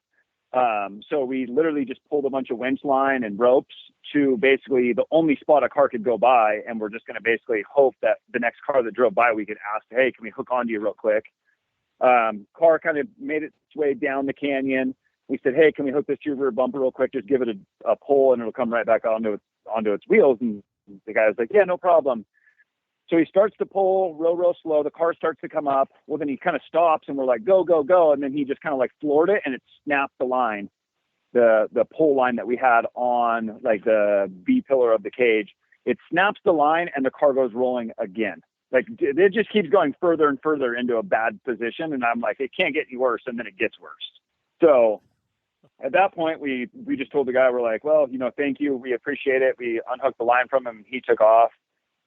Speaker 3: So we literally just pulled a bunch of winch line and ropes to basically the only spot a car could go by. And we're just going to basically hope that the next car that drove by, we could ask, hey, can we hook onto you real quick? Car kind of made its way down the canyon. We said, hey, can we hook this to your rear bumper real quick? Just give it a pull and it'll come right back onto its wheels. And the guy was like, yeah, no problem. So he starts to pull real slow. The car starts to come up. Well, then he kind of stops, and we're like, go, go, go. And then he just kind of floored it, and it snapped the line, the pull line that we had on the B pillar of the cage. It snaps the line, and the car goes rolling again. It just keeps going further and further into a bad position. And I'm like, it can't get any worse. And then it gets worse. So at that point, we just told the guy, we're like, well, thank you. We appreciate it. We unhooked the line from him. He took off.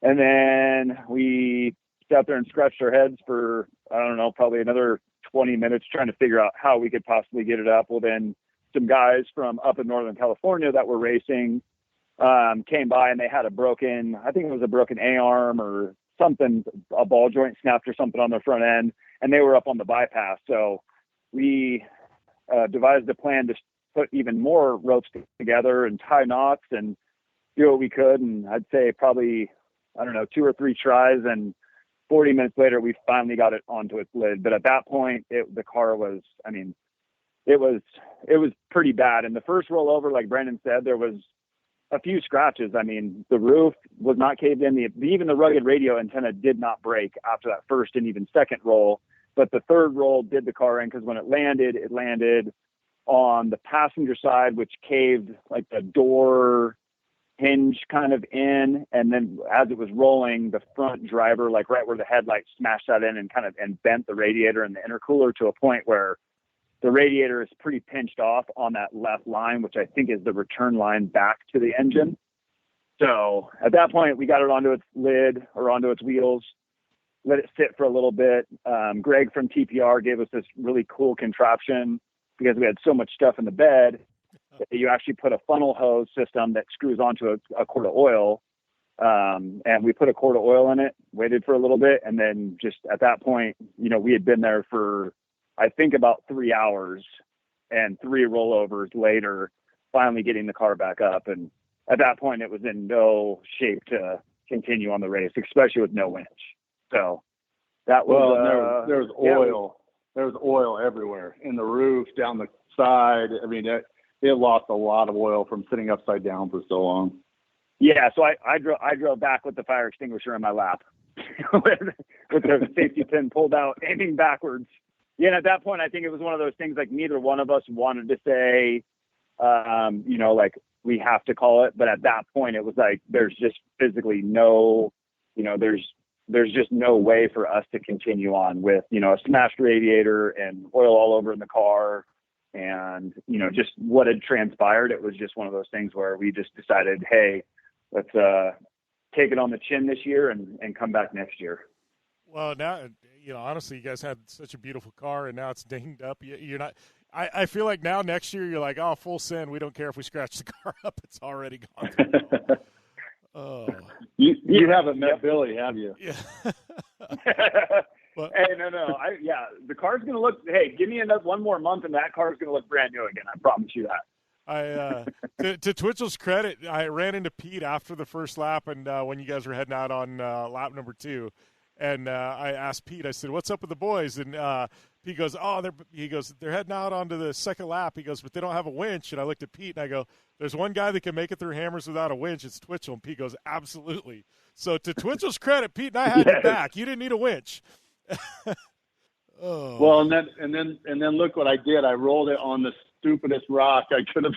Speaker 3: And then we sat there and scratched our heads for, I don't know, probably another 20 minutes trying to figure out how we could possibly get it up. Well, then some guys from up in Northern California that were racing came by, and they had a broken A-arm or something, a ball joint snapped or something on their front end, and they were up on the bypass. So we devised a plan to put even more ropes together and tie knots and do what we could. And I'd say probably, I don't know, 2 or 3 tries, and 40 minutes later, we finally got it onto its lid. But at that point, the car was, I mean, it was pretty bad. And the first rollover, like Brandon said, there was a few scratches. I mean, the roof was not caved in. Even the rugged radio antenna did not break after that first and even second roll. But the third roll did the car in, because when it landed on the passenger side, which caved like the door hinge kind of in. And then as it was rolling, the front driver, like right where the headlight smashed that in and bent the radiator and the intercooler to a point where the radiator is pretty pinched off on that left line, which I think is the return line back to the engine. So at that point, we got it onto its lid, or onto its wheels, let it sit for a little bit. Greg from TPR gave us this really cool contraption, because we had so much stuff in the bed, that you actually put a funnel hose system that screws onto a quart of oil. And we put a quart of oil in it, waited for a little bit. And then just at that point, we had been there for, I think, about 3 hours, and 3 rollovers later, finally getting the car back up. And at that point, it was in no shape to continue on the race, especially with no winch. So that was,
Speaker 4: there was oil. There was oil everywhere, in the roof, down the side. I mean, it lost a lot of oil from sitting upside down for so long.
Speaker 3: Yeah. So I drove back with the fire extinguisher in my lap with the safety pin pulled out, aiming backwards. Yeah, and at that point, I think it was one of those things, like, neither one of us wanted to say, like, we have to call it. But at that point, it was like, there's just physically no, there's just no way for us to continue on with, a smashed radiator and oil all over in the car. And, just what had transpired. It was just one of those things where we just decided, hey, let's take it on the chin this year and come back next year.
Speaker 1: Well, now, honestly, you guys had such a beautiful car, and now it's dinged up. You're not. I feel like now next year you're like, oh, full send. We don't care if we scratch the car up. It's already gone. Oh,
Speaker 4: you haven't met Billy, have you?
Speaker 1: Yeah. But,
Speaker 3: hey, no. The car's gonna look. Hey, give me one more month, and that car's gonna look brand new again. I promise you that.
Speaker 1: To Twitchell's credit, I ran into Pete after the first lap, and when you guys were heading out on lap number 2. And I asked Pete, I said, what's up with the boys? And Pete goes, they're heading out onto the second lap. He goes, but they don't have a winch. And I looked at Pete, and I go, there's one guy that can make it through Hammers without a winch. It's Twitchell. And Pete goes, absolutely. So to Twitchell's credit, Pete and I had it back. You didn't need a winch. Oh.
Speaker 4: Well, and then look what I did. I rolled it on the stupidest rock I could have.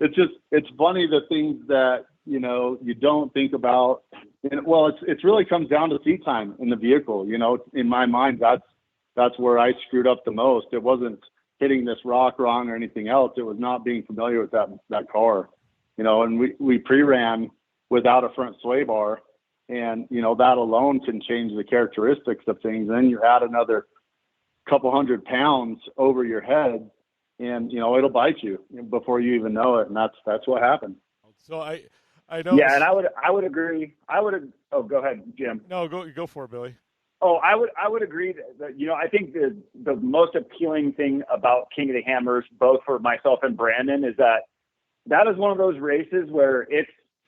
Speaker 4: It's funny, the things that, you don't think about. And, well, it's really comes down to seat time in the vehicle. In my mind, that's where I screwed up the most. It wasn't hitting this rock wrong or anything else. It was not being familiar with that car, and we pre-ran without a front sway bar, and, that alone can change the characteristics of things. And then you add another couple 100 pounds over your head, and, it'll bite you before you even know it. And that's what happened.
Speaker 1: So I know.
Speaker 3: Yeah, and I would agree. Oh, go ahead, Jim.
Speaker 1: No, go for it, Billy.
Speaker 3: Oh, I would agree that I think the most appealing thing about King of the Hammers, both for myself and Brandon, is that is one of those races where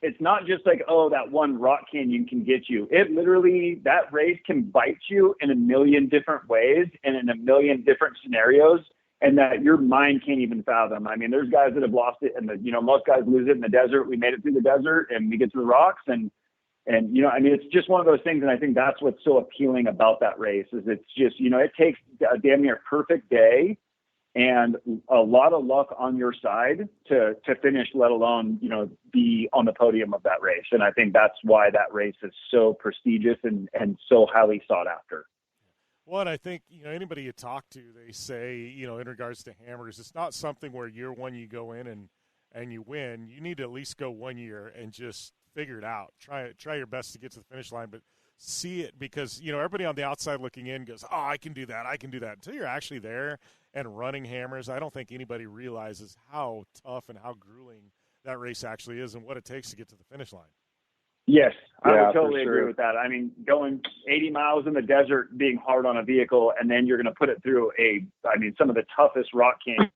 Speaker 3: it's not just like, oh, that one rock canyon can get you. It literally, that race can bite you in a million different ways and in a million different scenarios, and that your mind can't even fathom. I mean, there's guys that have lost it, and most guys lose it in the desert. We made it through the desert, and we get to the rocks, and it's just one of those things. And I think that's what's so appealing about that race is it's just, it takes a damn near perfect day and a lot of luck on your side to finish, let alone, be on the podium of that race. And I think that's why that race is so prestigious and so highly sought after.
Speaker 1: Well, and I think, anybody you talk to, they say, in regards to Hammers, it's not something where year one you go in and you win. You need to at least go 1 year and just figure it out. Try your best to get to the finish line, but see it, because, everybody on the outside looking in goes, oh, I can do that. Until you're actually there and running Hammers, I don't think anybody realizes how tough and how grueling that race actually is and what it takes to get to the finish line.
Speaker 3: Yes, I would totally agree with that. I mean, going 80 miles in the desert, being hard on a vehicle, and then you're going to put it through some of the toughest rock canyons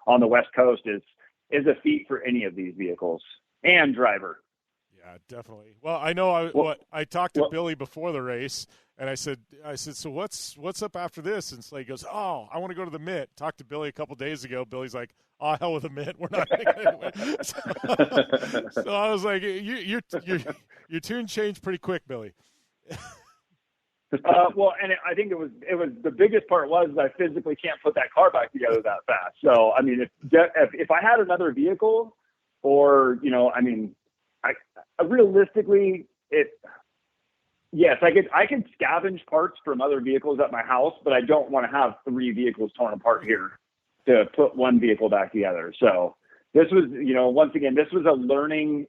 Speaker 3: on the West Coast is, is a feat for any of these vehicles and driver.
Speaker 1: Yeah, definitely. Well, I know I talked to Billy before the race, and I said, so what's up after this? And Slade goes, oh, I want to go to the Mitt. Talked to Billy a couple days ago. Billy's like, oh, hell with the Mitt. We're not going anyway. So I was like, your tune changed pretty quick, Billy.
Speaker 3: Well, and I think it was the biggest part was I physically can't put that car back together that fast. So, I mean, if I had another vehicle, or, you know, I mean, I realistically, yes, I could scavenge parts from other vehicles at my house, but I don't want to have 3 vehicles torn apart here to put one vehicle back together. So this was, you know, once again, this was a learning,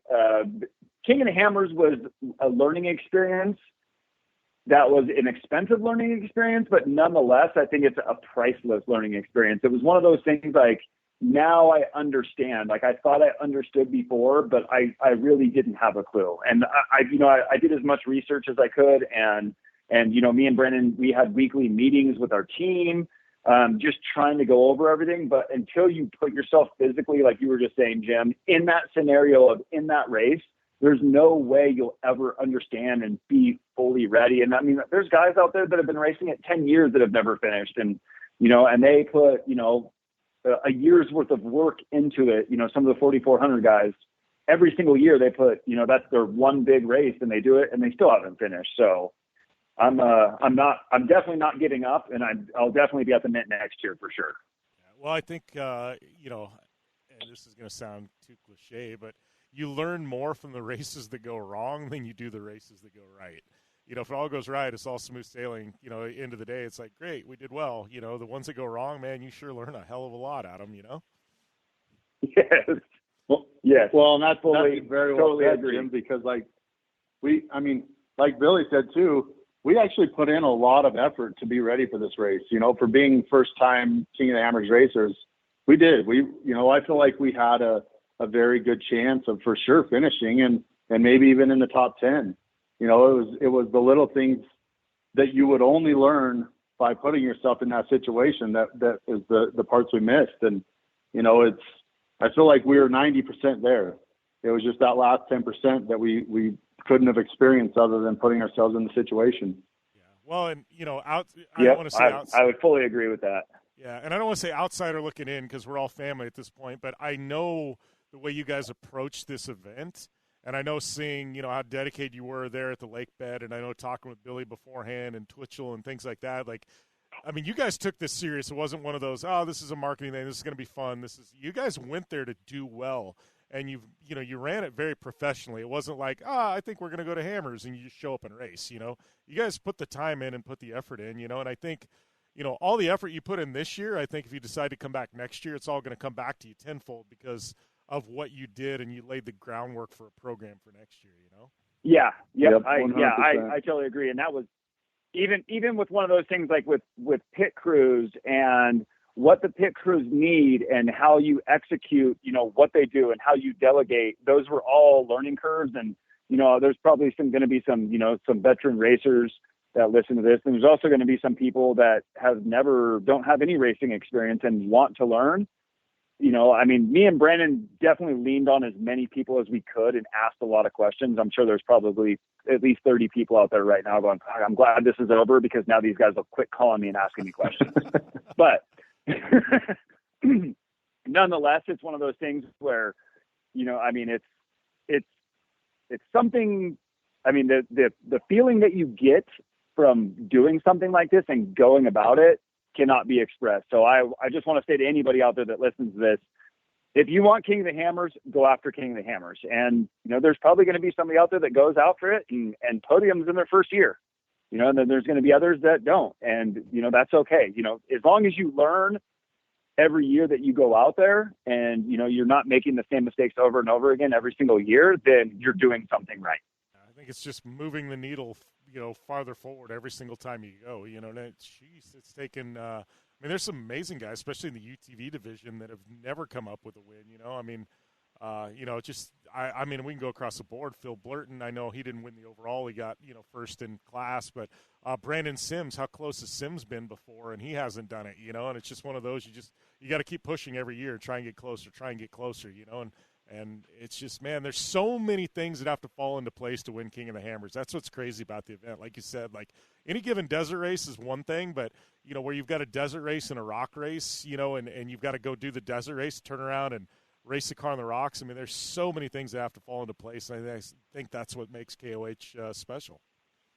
Speaker 3: King of the Hammers was a learning experience. That was an expensive learning experience, but nonetheless, I think it's a priceless learning experience. It was one of those things like, now I understand. Like, I thought I understood before, but I really didn't have a clue. And I did as much research as I could. And, you know, me and Brennan, we had weekly meetings with our team, just trying to go over everything. But until you put yourself physically, like you were just saying, Jim, in that scenario of in that race, there's no way you'll ever understand and be fully ready. And I mean, there's guys out there that have been racing it 10 years that have never finished. And, you know, and they put, you know, a year's worth of work into it. You know, some of the 4,400 guys, every single year they put, you know, that's their one big race, and they do it and they still haven't finished. So I'm definitely not giving up, and I'll definitely be at the Mint next year for sure.
Speaker 1: Well, I think, you know, and this is going to sound too cliche, but you learn more from the races that go wrong than you do the races that go right. You know, if it all goes right, it's all smooth sailing. You know, end of the day, it's like, great, we did well. You know, the ones that go wrong, man, you sure learn a hell of a lot out of them, you know?
Speaker 3: Yes. Well, yes.
Speaker 4: Well, and that's very
Speaker 3: totally
Speaker 4: well said,
Speaker 3: agree.
Speaker 4: Jim, because like Billy said too, we actually put in a lot of effort to be ready for this race. You know, for being first time King of the Hammers racers, we did. I feel like we had a very good chance of for sure finishing and maybe even in the top 10. You know, it was the little things that you would only learn by putting yourself in that situation that is the parts we missed. And, you know, I feel like we were 90% there. It was just that last 10% that we couldn't have experienced other than putting ourselves in the situation.
Speaker 1: Yeah. Well, and, you know, I
Speaker 3: would fully agree with that.
Speaker 1: Yeah. And I don't want to say outsider looking in because we're all family at this point, but I know the way you guys approach this event. And I know seeing, you know, how dedicated you were there at the lake bed, and I know talking with Billy beforehand and Twitchell and things like that. Like, I mean, you guys took this serious. It wasn't one of those, oh, this is a marketing thing, this is going to be fun. You guys went there to do well, and you ran it very professionally. It wasn't like, I think we're going to go to Hammers, and you just show up and race. You know, you guys put the time in and put the effort in. You know, and I think, you know, all the effort you put in this year, I think if you decide to come back next year, it's all going to come back to you tenfold because of what you did, and you laid the groundwork for a program for next year, you know?
Speaker 3: Yeah. Yep.
Speaker 4: I
Speaker 3: I totally agree. And that was even with one of those things like with pit crews and what the pit crews need and how you execute, you know, what they do and how you delegate, those were all learning curves. And, you know, there's probably going to be some veteran racers that listen to this. And there's also going to be some people that don't have any racing experience and want to learn. You know, I mean, me and Brandon definitely leaned on as many people as we could and asked a lot of questions. I'm sure there's probably at least 30 people out there right now going, I'm glad this is over because now these guys will quit calling me and asking me questions. But nonetheless, it's one of those things where, you know, I mean, it's something, I mean, the feeling that you get from doing something like this and going about it cannot be expressed. So I just want to say to anybody out there that listens to this, if you want King of the Hammers, go after King of the Hammers. And, you know, there's probably going to be somebody out there that goes after it and podiums in their first year, you know, and then there's going to be others that don't. And, you know, that's okay. You know, as long as you learn every year that you go out there and, you know, you're not making the same mistakes over and over again every single year, then you're doing something right.
Speaker 1: I think it's just moving the needle, you know, farther forward every single time you go, you know, and it's taken, I mean, there's some amazing guys, especially in the UTV division that have never come up with a win, you know, I mean, you know, just, I mean, we can go across the board. Phil Blurton, I know he didn't win the overall. He got, first in class. But Brandon Sims, how close has Sims been before? And he hasn't done it, And it's just one of those you got to keep pushing every year, try and get closer, And it's just, man, there's so many things that have to fall into place to win King of the Hammers. That's what's crazy about the event. Like you said, like any given desert race is one thing, but, where you've got a desert race and a rock race, and you've got to go do the desert race, turn around and race the car on the rocks. I mean, there's so many things that have to fall into place, and I think that's what makes KOH special.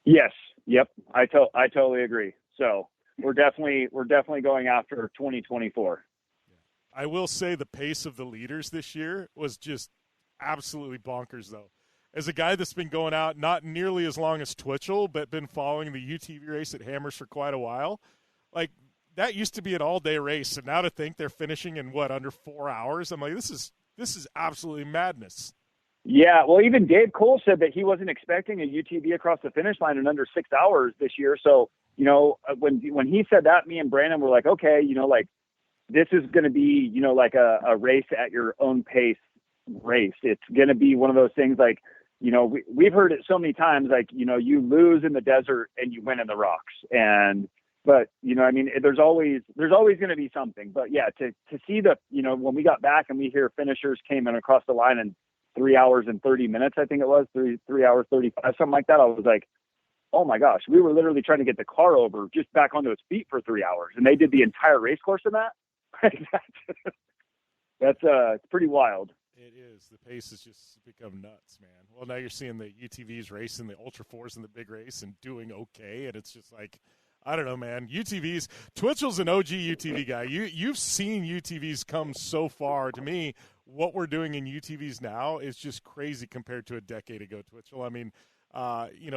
Speaker 3: Yes. Yep. I totally agree. So we're definitely going after 2024.
Speaker 1: I will say the pace of the leaders this year was just absolutely bonkers, though. As a guy that's been going out not nearly as long as Twitchell, but been following the UTV race at Hammers for quite a while, like that used to be an all-day race, and now to think they're finishing in under 4 hours, I'm like, this is absolutely madness.
Speaker 3: Yeah, well, even Dave Cole said that he wasn't expecting a UTV across the finish line in under 6 hours this year. So, when he said that, me and Brandon were like, okay, like this is going to be, like a race at your own pace race. It's going to be one of those things like, we've heard it so many times, like, you lose in the desert and you win in the rocks. But, there's always going to be something. But yeah, to see when we got back and we hear finishers came in across the line in 3 hours and 30 minutes, I think it was 3 hours, 35, something like that. I was like, oh my gosh, we were literally trying to get the car over just back onto its feet for 3 hours. And they did the entire race course in that. That's it's pretty wild.
Speaker 1: It is. The pace has just become nuts, man. Well, now you're seeing the UTVs racing the Ultra 4s in the big race and doing okay, and it's just like, I don't know, man. UTVs, Twitchell's an OG UTV guy. You've seen UTVs come so far. To me, what we're doing in UTVs now is just crazy compared to a decade ago, Twitchell. I mean,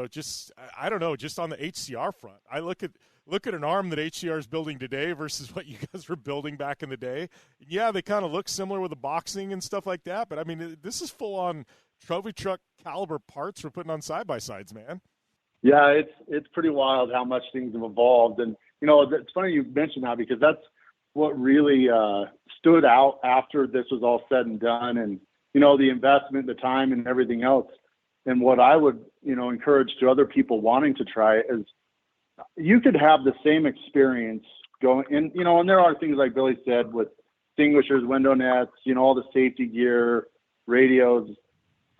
Speaker 1: just I don't know, just on the HCR front. I look at an arm that HCR is building today versus what you guys were building back in the day. Yeah, they kind of look similar with the boxing and stuff like that, but I mean, this is full on trophy truck caliber parts we're putting on side by sides, man.
Speaker 4: Yeah, it's pretty wild how much things have evolved. And, it's funny you mentioned that because that's what really stood out after this was all said and done. And, the investment, the time and everything else. And what I would, encourage to other people wanting to try it is you could have the same experience going in, and there are things like Billy said with extinguishers, window nets, all the safety gear, radios,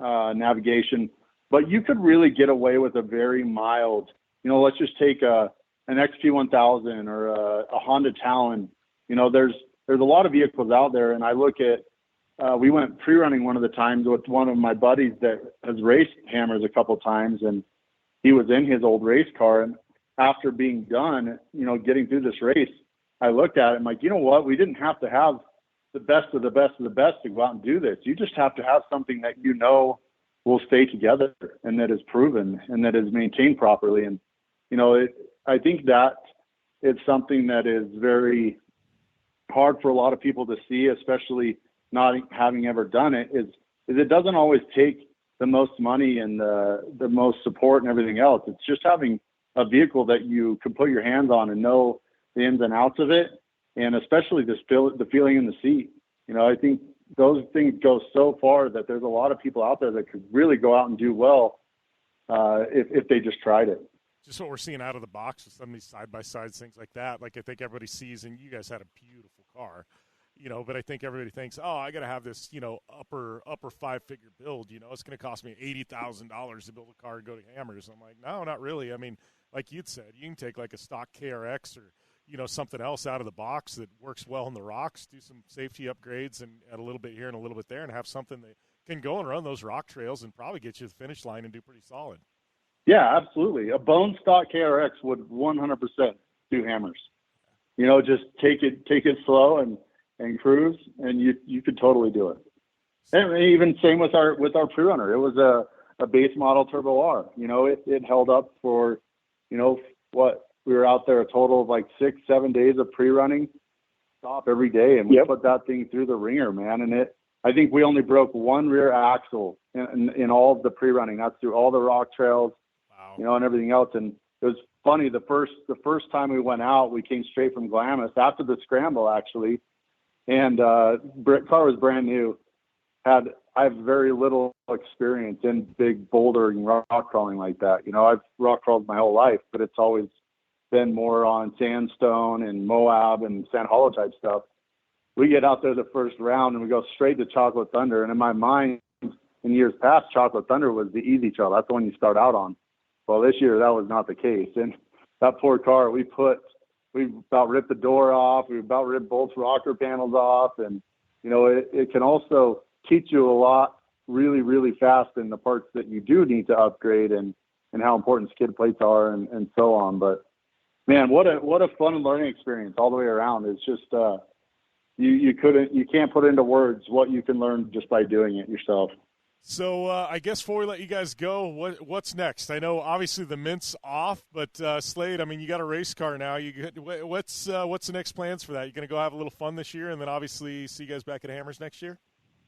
Speaker 4: navigation. But you could really get away with a very mild, let's just take an XP1000 or a Honda Talon. There's a lot of vehicles out there, and I look at, we went pre-running one of the times with one of my buddies that has raced Hammers a couple times, and he was in his old race car. And after being done, getting through this race, I looked at it and like, you know what? We didn't have to have the best of the best of the best to go out and do this. You just have to have something that will stay together and that is proven and that is maintained properly. And, I think that it's something that is very hard for a lot of people to see, especially not having ever done it, is it doesn't always take the most money and the most support and everything else. It's just having a vehicle that you can put your hands on and know the ins and outs of it. And especially the feeling in the seat. I think those things go so far that there's a lot of people out there that could really go out and do well if they just tried it.
Speaker 1: Just what we're seeing out of the box with some of these side-by-sides, things like that. Like I think everybody sees, and you guys had a beautiful car, but I think everybody thinks, oh, I got to have this, upper five-figure build. It's going to cost me $80,000 to build a car and go to Hammers. I'm like, no, not really. I mean, like you'd said, you can take like a stock KRX or, something else out of the box that works well in the rocks, do some safety upgrades and a little bit here and a little bit there and have something that can go and run those rock trails and probably get you to the finish line and do pretty solid.
Speaker 4: Yeah, absolutely. A bone stock KRX would 100% do Hammers. Just take it slow and cruise, and you could totally do it. And even same with our pre-runner. It was a base model Turbo R. It held up for, we were out there a total of like 6-7 days of pre-running, stop every day, and we put that thing through the ringer, man. And I think we only broke one rear axle in all of the pre-running. That's through all the rock trails.
Speaker 1: Wow.
Speaker 4: And everything else. And it was funny. The first time we went out, we came straight from Glamis after the scramble, actually. And car was brand new, had I have very little experience in big bouldering, rock crawling like that. I've rock crawled my whole life, but it's always been more on sandstone and Moab and Sand Hollow type stuff. We get out there the first round and we go straight to Chocolate Thunder. And in my mind, in years past, Chocolate Thunder was the easy trail. That's the one you start out on. Well, this year that was not the case. And that poor car, we about ripped the door off. We about ripped both rocker panels off. And, it can also teach you a lot really, really fast in the parts that you do need to upgrade and how important skid plates are and so on. But man, what a fun learning experience all the way around. It's just, you can't put into words what you can learn just by doing it yourself.
Speaker 1: So I guess before we let you guys go, what's next? I know obviously the Mint's off, but Slade, I mean, you got a race car now. What's the next plans for that? You going to go have a little fun this year, and then obviously see you guys back at Hammers next year?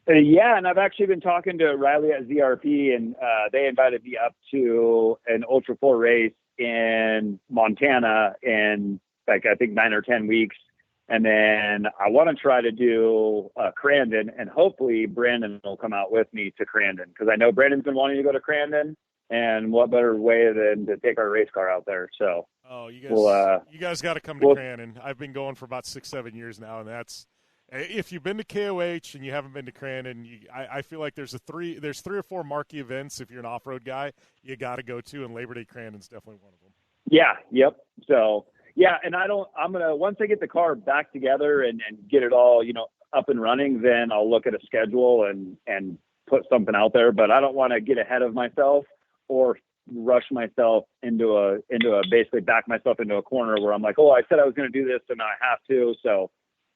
Speaker 3: Yeah, and I've actually been talking to Riley at ZRP, and they invited me up to an Ultra 4 race in Montana in, I think 9 or 10 weeks. And then I want to try to do Crandon, and hopefully Brandon will come out with me to Crandon, because I know Brandon's been wanting to go to Crandon, and what better way than to take our race car out there. So,
Speaker 1: you guys got to come to Crandon. I've been going for about 6-7 years now, and that's if you've been to KOH and you haven't been to Crandon, I feel like there's 3 or 4 marquee events if you're an off-road guy you got to go to, and Labor Day Crandon's definitely one of them.
Speaker 3: Yeah, yep. So. Yeah, and once I get the car back together and get it all, up and running, then I'll look at a schedule and put something out there. But I don't want to get ahead of myself or rush myself into a basically back myself into a corner where I'm like, oh, I said I was going to do this and now I have to. So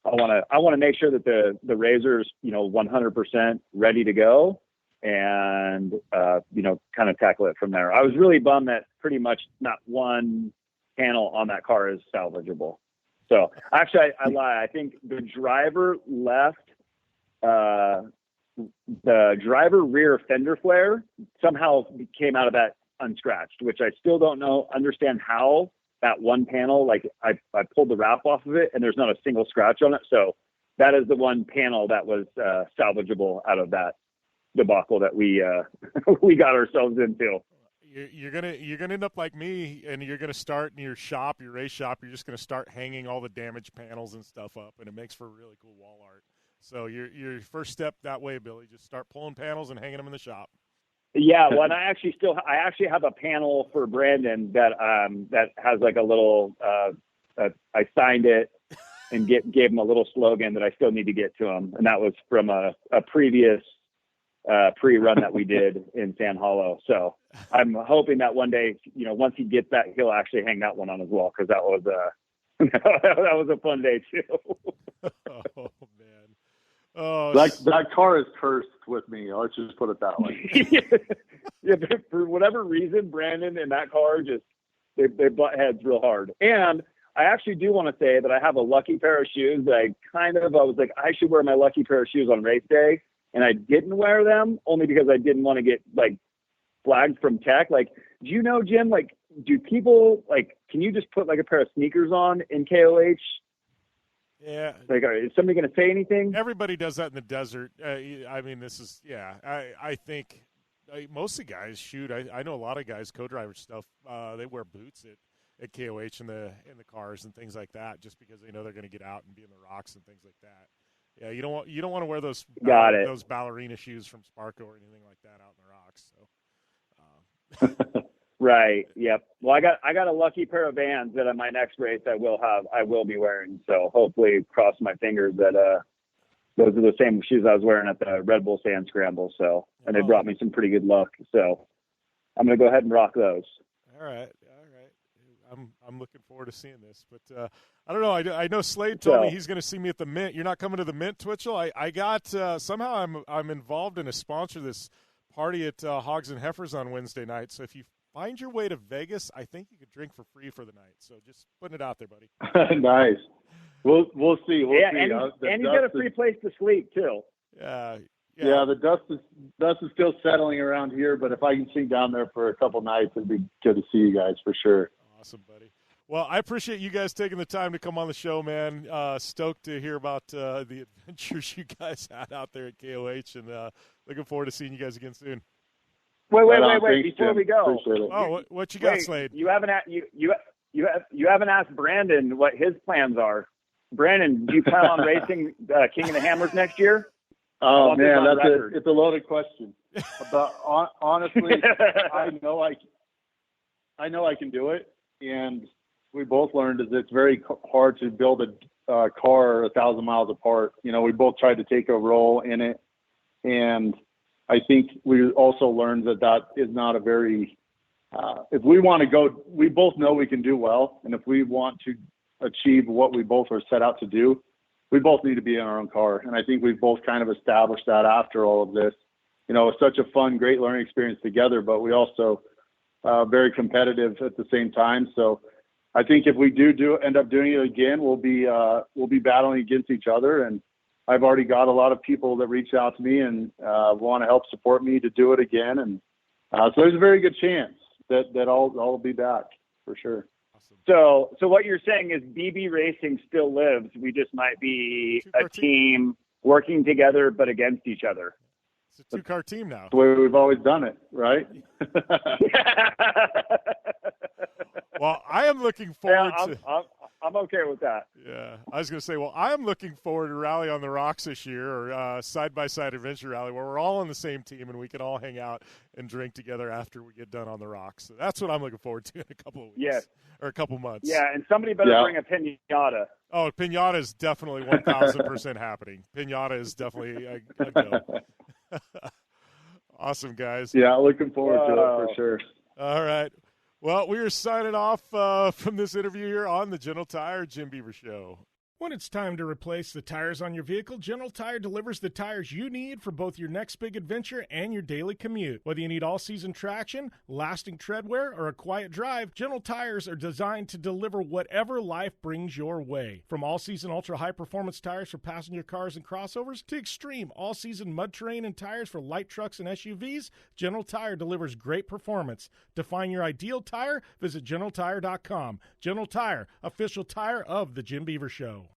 Speaker 3: I want to make sure that the RZR's, 100% ready to go and, kind of tackle it from there. I was really bummed that pretty much not one panel on that car is salvageable. So actually I lie. I think the driver left, the driver rear fender flare somehow came out of that unscratched, which I still don't understand how that one panel, like I pulled the wrap off of it and there's not a single scratch on it. So that is the one panel that was salvageable out of that debacle that we got ourselves into.
Speaker 1: You're gonna end up like me, and you're gonna start in your race shop. You're just gonna start hanging all the damaged panels and stuff up, and it makes for really cool wall art. So your first step that way, Billy, just start pulling panels and hanging them in the shop.
Speaker 3: Yeah, well, and I actually have a panel for Brandon that has like a little. I signed it and gave him a little slogan that I still need to get to him, and that was from a previous pre-run that we did in Sand Hollow. So I'm hoping that one day, once he gets that, he'll actually hang that one on as well, because that was that was a fun day too.
Speaker 1: Oh man, oh,
Speaker 4: that car is cursed with me. Let's just put it that way.
Speaker 3: Yeah, for whatever reason, Brandon and that car just they butt heads real hard. And I actually do want to say that I have a lucky pair of shoes that I was like, I should wear my lucky pair of shoes on race day. And I didn't wear them only because I didn't want to get flagged from tech. Like, do you know, Jim, do people can you just put a pair of sneakers on in KOH?
Speaker 1: Yeah.
Speaker 3: Is somebody going to say anything?
Speaker 1: Everybody does that in the desert. I mean, this is, I think most of the guys shoot. I know a lot of guys, co-driver stuff, they wear boots at KOH in the cars and things like that, just because they know they're going to get out and be in the rocks and things like that. Yeah, you don't want to wear those ballerina shoes from Sparco or anything like that out in the rocks. So,
Speaker 3: right. Yep. Well, I got a lucky pair of Vans that at my next race I will be wearing. So hopefully, cross my fingers that those are the same shoes I was wearing at the Red Bull Sand Scramble. So, and they brought me some pretty good luck. So I'm going to go ahead and rock those.
Speaker 1: All right. I'm looking forward to seeing this, but I don't know. I know Slade told me he's going to see me at the Mint. You're not coming to the Mint, Twitchell? I got somehow I'm involved in a sponsor this party at Hogs and Heifers on Wednesday night. So if you find your way to Vegas, I think you could drink for free for the night. So just putting it out there, buddy.
Speaker 4: Nice. We'll see. We'll see.
Speaker 3: And he's got a free place to sleep too.
Speaker 4: Yeah, the dust is still settling around here, but if I can sneak down there for a couple nights, it'd be good to see you guys for sure.
Speaker 1: Awesome, buddy. Well, I appreciate you guys taking the time to come on the show, man. Stoked to hear about the adventures you guys had out there at KOH, and looking forward to seeing you guys again soon.
Speaker 3: Wait!
Speaker 4: Thanks,
Speaker 3: Before
Speaker 4: Jim.
Speaker 3: we go,
Speaker 4: Appreciate it.
Speaker 1: Oh, what you got, Slade?
Speaker 3: You haven't you haven't asked Brandon what his plans are. Brandon, do you plan on racing King of the Hammers next year?
Speaker 4: Oh man, it's a loaded question. But honestly, I know I can do it, and we both learned is it's very hard to build a car 1,000 miles apart. You know, we both tried to take a role in it, and I think we also learned that is not a very if we want to go, we both know we can do well, and if we want to achieve what we both are set out to do, we both need to be in our own car. And I think we've both kind of established that after all of this. You know, it's such a fun, great learning experience together, but we also very competitive at the same time. So I think if we do end up doing it again, we'll be battling against each other. And I've already got a lot of people that reach out to me and want to help support me to do it again. And so there's a very good chance that I'll be back for sure.
Speaker 3: So what you're saying is BB Racing still lives. We just might be a team working together, but against each other.
Speaker 1: It's a two-car team now.
Speaker 4: The way we've always done it, right?
Speaker 1: Well, I am looking forward to.
Speaker 3: I'm okay with that.
Speaker 1: Yeah, I was going to say, well, I am looking forward to Rally on the Rocks this year, or side-by-side adventure rally, where we're all on the same team and we can all hang out and drink together after we get done on the rocks. So that's what I'm looking forward to in a couple of weeks.
Speaker 3: Yes.
Speaker 1: Or a couple months.
Speaker 3: Yeah, and somebody better bring a pinata.
Speaker 1: Oh, pinata is definitely 1,000% happening. Pinata is definitely a go. Awesome, guys.
Speaker 4: Yeah, looking forward to it for sure.
Speaker 1: All right. Well, we are signing off from this interview here on the General Tire Jim Beaver Show. When it's time to replace the tires on your vehicle, General Tire delivers the tires you need for both your next big adventure and your daily commute. Whether you need all-season traction, lasting tread wear, or a quiet drive, General Tires are designed to deliver whatever life brings your way. From all-season ultra-high-performance tires for passenger cars and crossovers to extreme all-season mud terrain and tires for light trucks and SUVs, General Tire delivers great performance. To find your ideal tire, visit GeneralTire.com. General Tire, official tire of the Jim Beaver Show.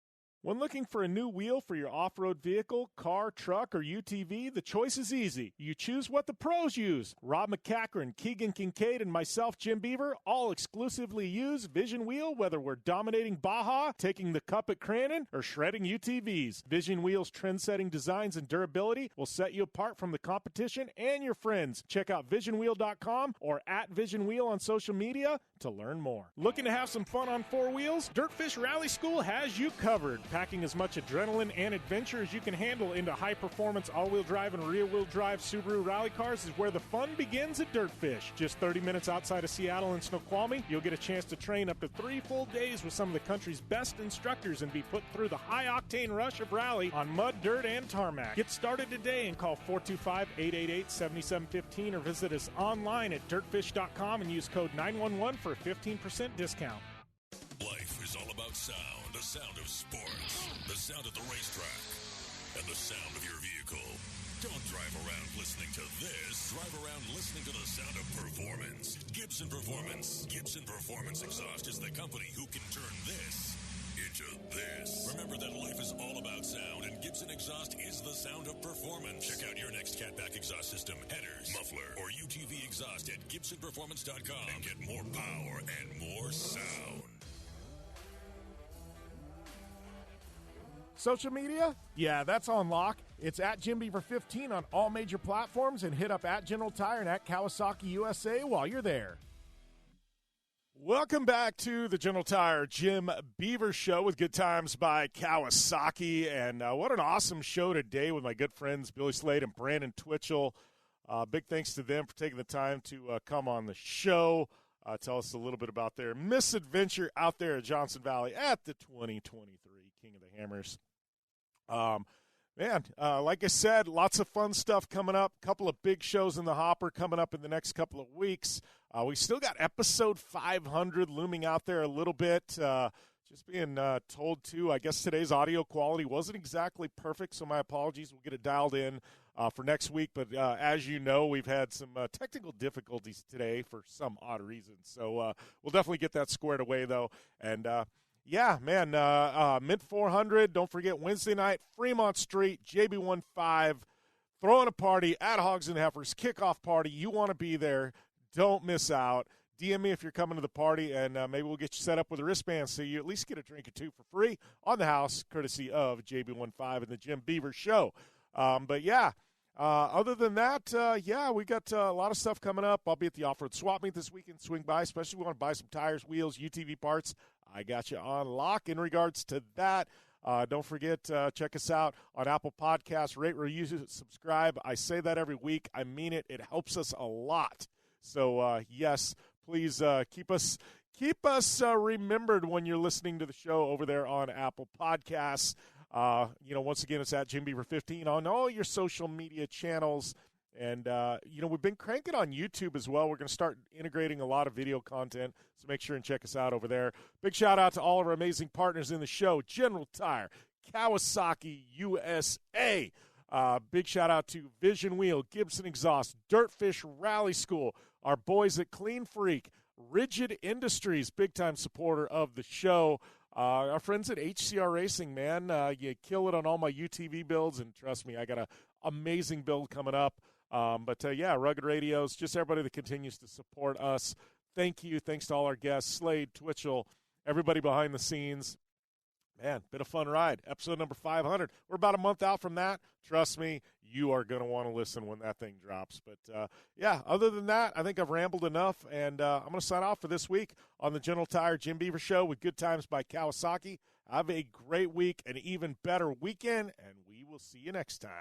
Speaker 1: When looking for a new wheel for your off-road vehicle, car, truck, or UTV, the choice is easy. You choose what the pros use. Rob McCachran, Keegan Kincaid, and myself, Jim Beaver, all exclusively use Vision Wheel, whether we're dominating Baja, taking the cup at Crandon, or shredding UTVs. Vision Wheel's trend-setting designs and durability will set you apart from the competition and your friends. Check out visionwheel.com or @VisionWheel on social media to learn more. Looking to have some fun on four wheels? Dirtfish Rally School has you covered. Packing as much adrenaline and adventure as you can handle into high-performance all-wheel drive and rear-wheel drive Subaru rally cars is where the fun begins at Dirtfish. Just 30 minutes outside of Seattle in Snoqualmie, you'll get a chance to train up to 3 full days with some of the country's best instructors and be put through the high-octane rush of rally on mud, dirt, and tarmac. Get started today and call 425-888-7715 or visit us online at dirtfish.com and use code 911 for a 15% discount.
Speaker 5: Life is all about sound, the sound of sports, the sound of the racetrack, and the sound of your vehicle. Don't drive around listening to this. Drive around listening to the sound of performance. Gibson Performance. Gibson Performance Exhaust is the company who can turn this into this. Remember that life is all about sound, and Gibson Exhaust is the sound of performance. Check out your next catback exhaust system, headers, muffler, or UTV exhaust at GibsonPerformance.com and get more power and more sound.
Speaker 1: Social media? Yeah, that's on lock. It's at Jim Beaver 15 on all major platforms, and hit up at General Tire and at Kawasaki USA while you're there. Welcome back to the General Tire Jim Beaver Show with Good Times by Kawasaki. And what an awesome show today with my good friends Billy Slade and Brandon Twitchell. Big thanks to them for taking the time to come on the show. Tell us a little bit about their misadventure out there at Johnson Valley at the 2023 King of the Hammers. Like I said, lots of fun stuff coming up. Couple of big shows in the hopper coming up in the next couple of weeks. We still got episode 500 looming out there a little bit. Just being told, too, I guess today's audio quality wasn't exactly perfect, so my apologies. We'll get it dialed in for next week. But as you know, we've had some technical difficulties today for some odd reason. So we'll definitely get that squared away, though. And, yeah, man, Mint 400, don't forget Wednesday night, Fremont Street, JB15, throwing a party at Hogs and Heifers, kickoff party. You want to be there. Don't miss out. DM me if you're coming to the party, and maybe we'll get you set up with a wristband so you at least get a drink or two for free on the house, courtesy of JB15 and the Jim Beaver Show. But, yeah, other than that, yeah, we got a lot of stuff coming up. I'll be at the off-road swap meet this weekend. Swing by, especially if you want to buy some tires, wheels, UTV parts. I got you on lock in regards to that. Don't forget, check us out on Apple Podcasts. Rate, review, subscribe. I say that every week. I mean it. It helps us a lot. So, yes, please keep us remembered when you're listening to the show over there on Apple Podcasts. Once again, it's at Jim Beaver 15 on all your social media channels. And, we've been cranking on YouTube as well. We're going to start integrating a lot of video content, so make sure and check us out over there. Big shout-out to all of our amazing partners in the show, General Tire, Kawasaki USA. Big shout-out to Vision Wheel, Gibson Exhaust, Dirtfish Rally School, our boys at Clean Freak, Rigid Industries, big-time supporter of the show. Our friends at HCR Racing, man, you kill it on all my UTV builds, and trust me, I got an amazing build coming up. Yeah, Rugged Radios, just everybody that continues to support us. Thank you. Thanks to all our guests, Slade, Twitchell, everybody behind the scenes. Man, been a fun ride. Episode number 500. We're about a month out from that. Trust me, you are going to want to listen when that thing drops. But, yeah, other than that, I think I've rambled enough, and I'm going to sign off for this week on the General Tire Jim Beaver Show with Good Times by Kawasaki. Have a great week, an even better weekend, and we will see you next time.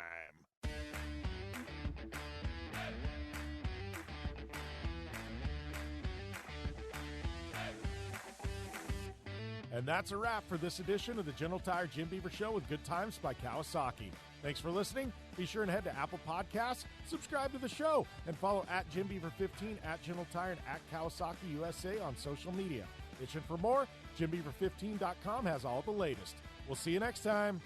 Speaker 1: And that's a wrap for this edition of the General Tire Jim Beaver Show with Good Times by Kawasaki. Thanks for listening. Be sure and head to Apple Podcasts, subscribe to the show, and follow at Jim Beaver 15, at General Tire, and at Kawasaki USA on social media. Itching for more? JimBeaver15.com has all the latest. We'll see you next time.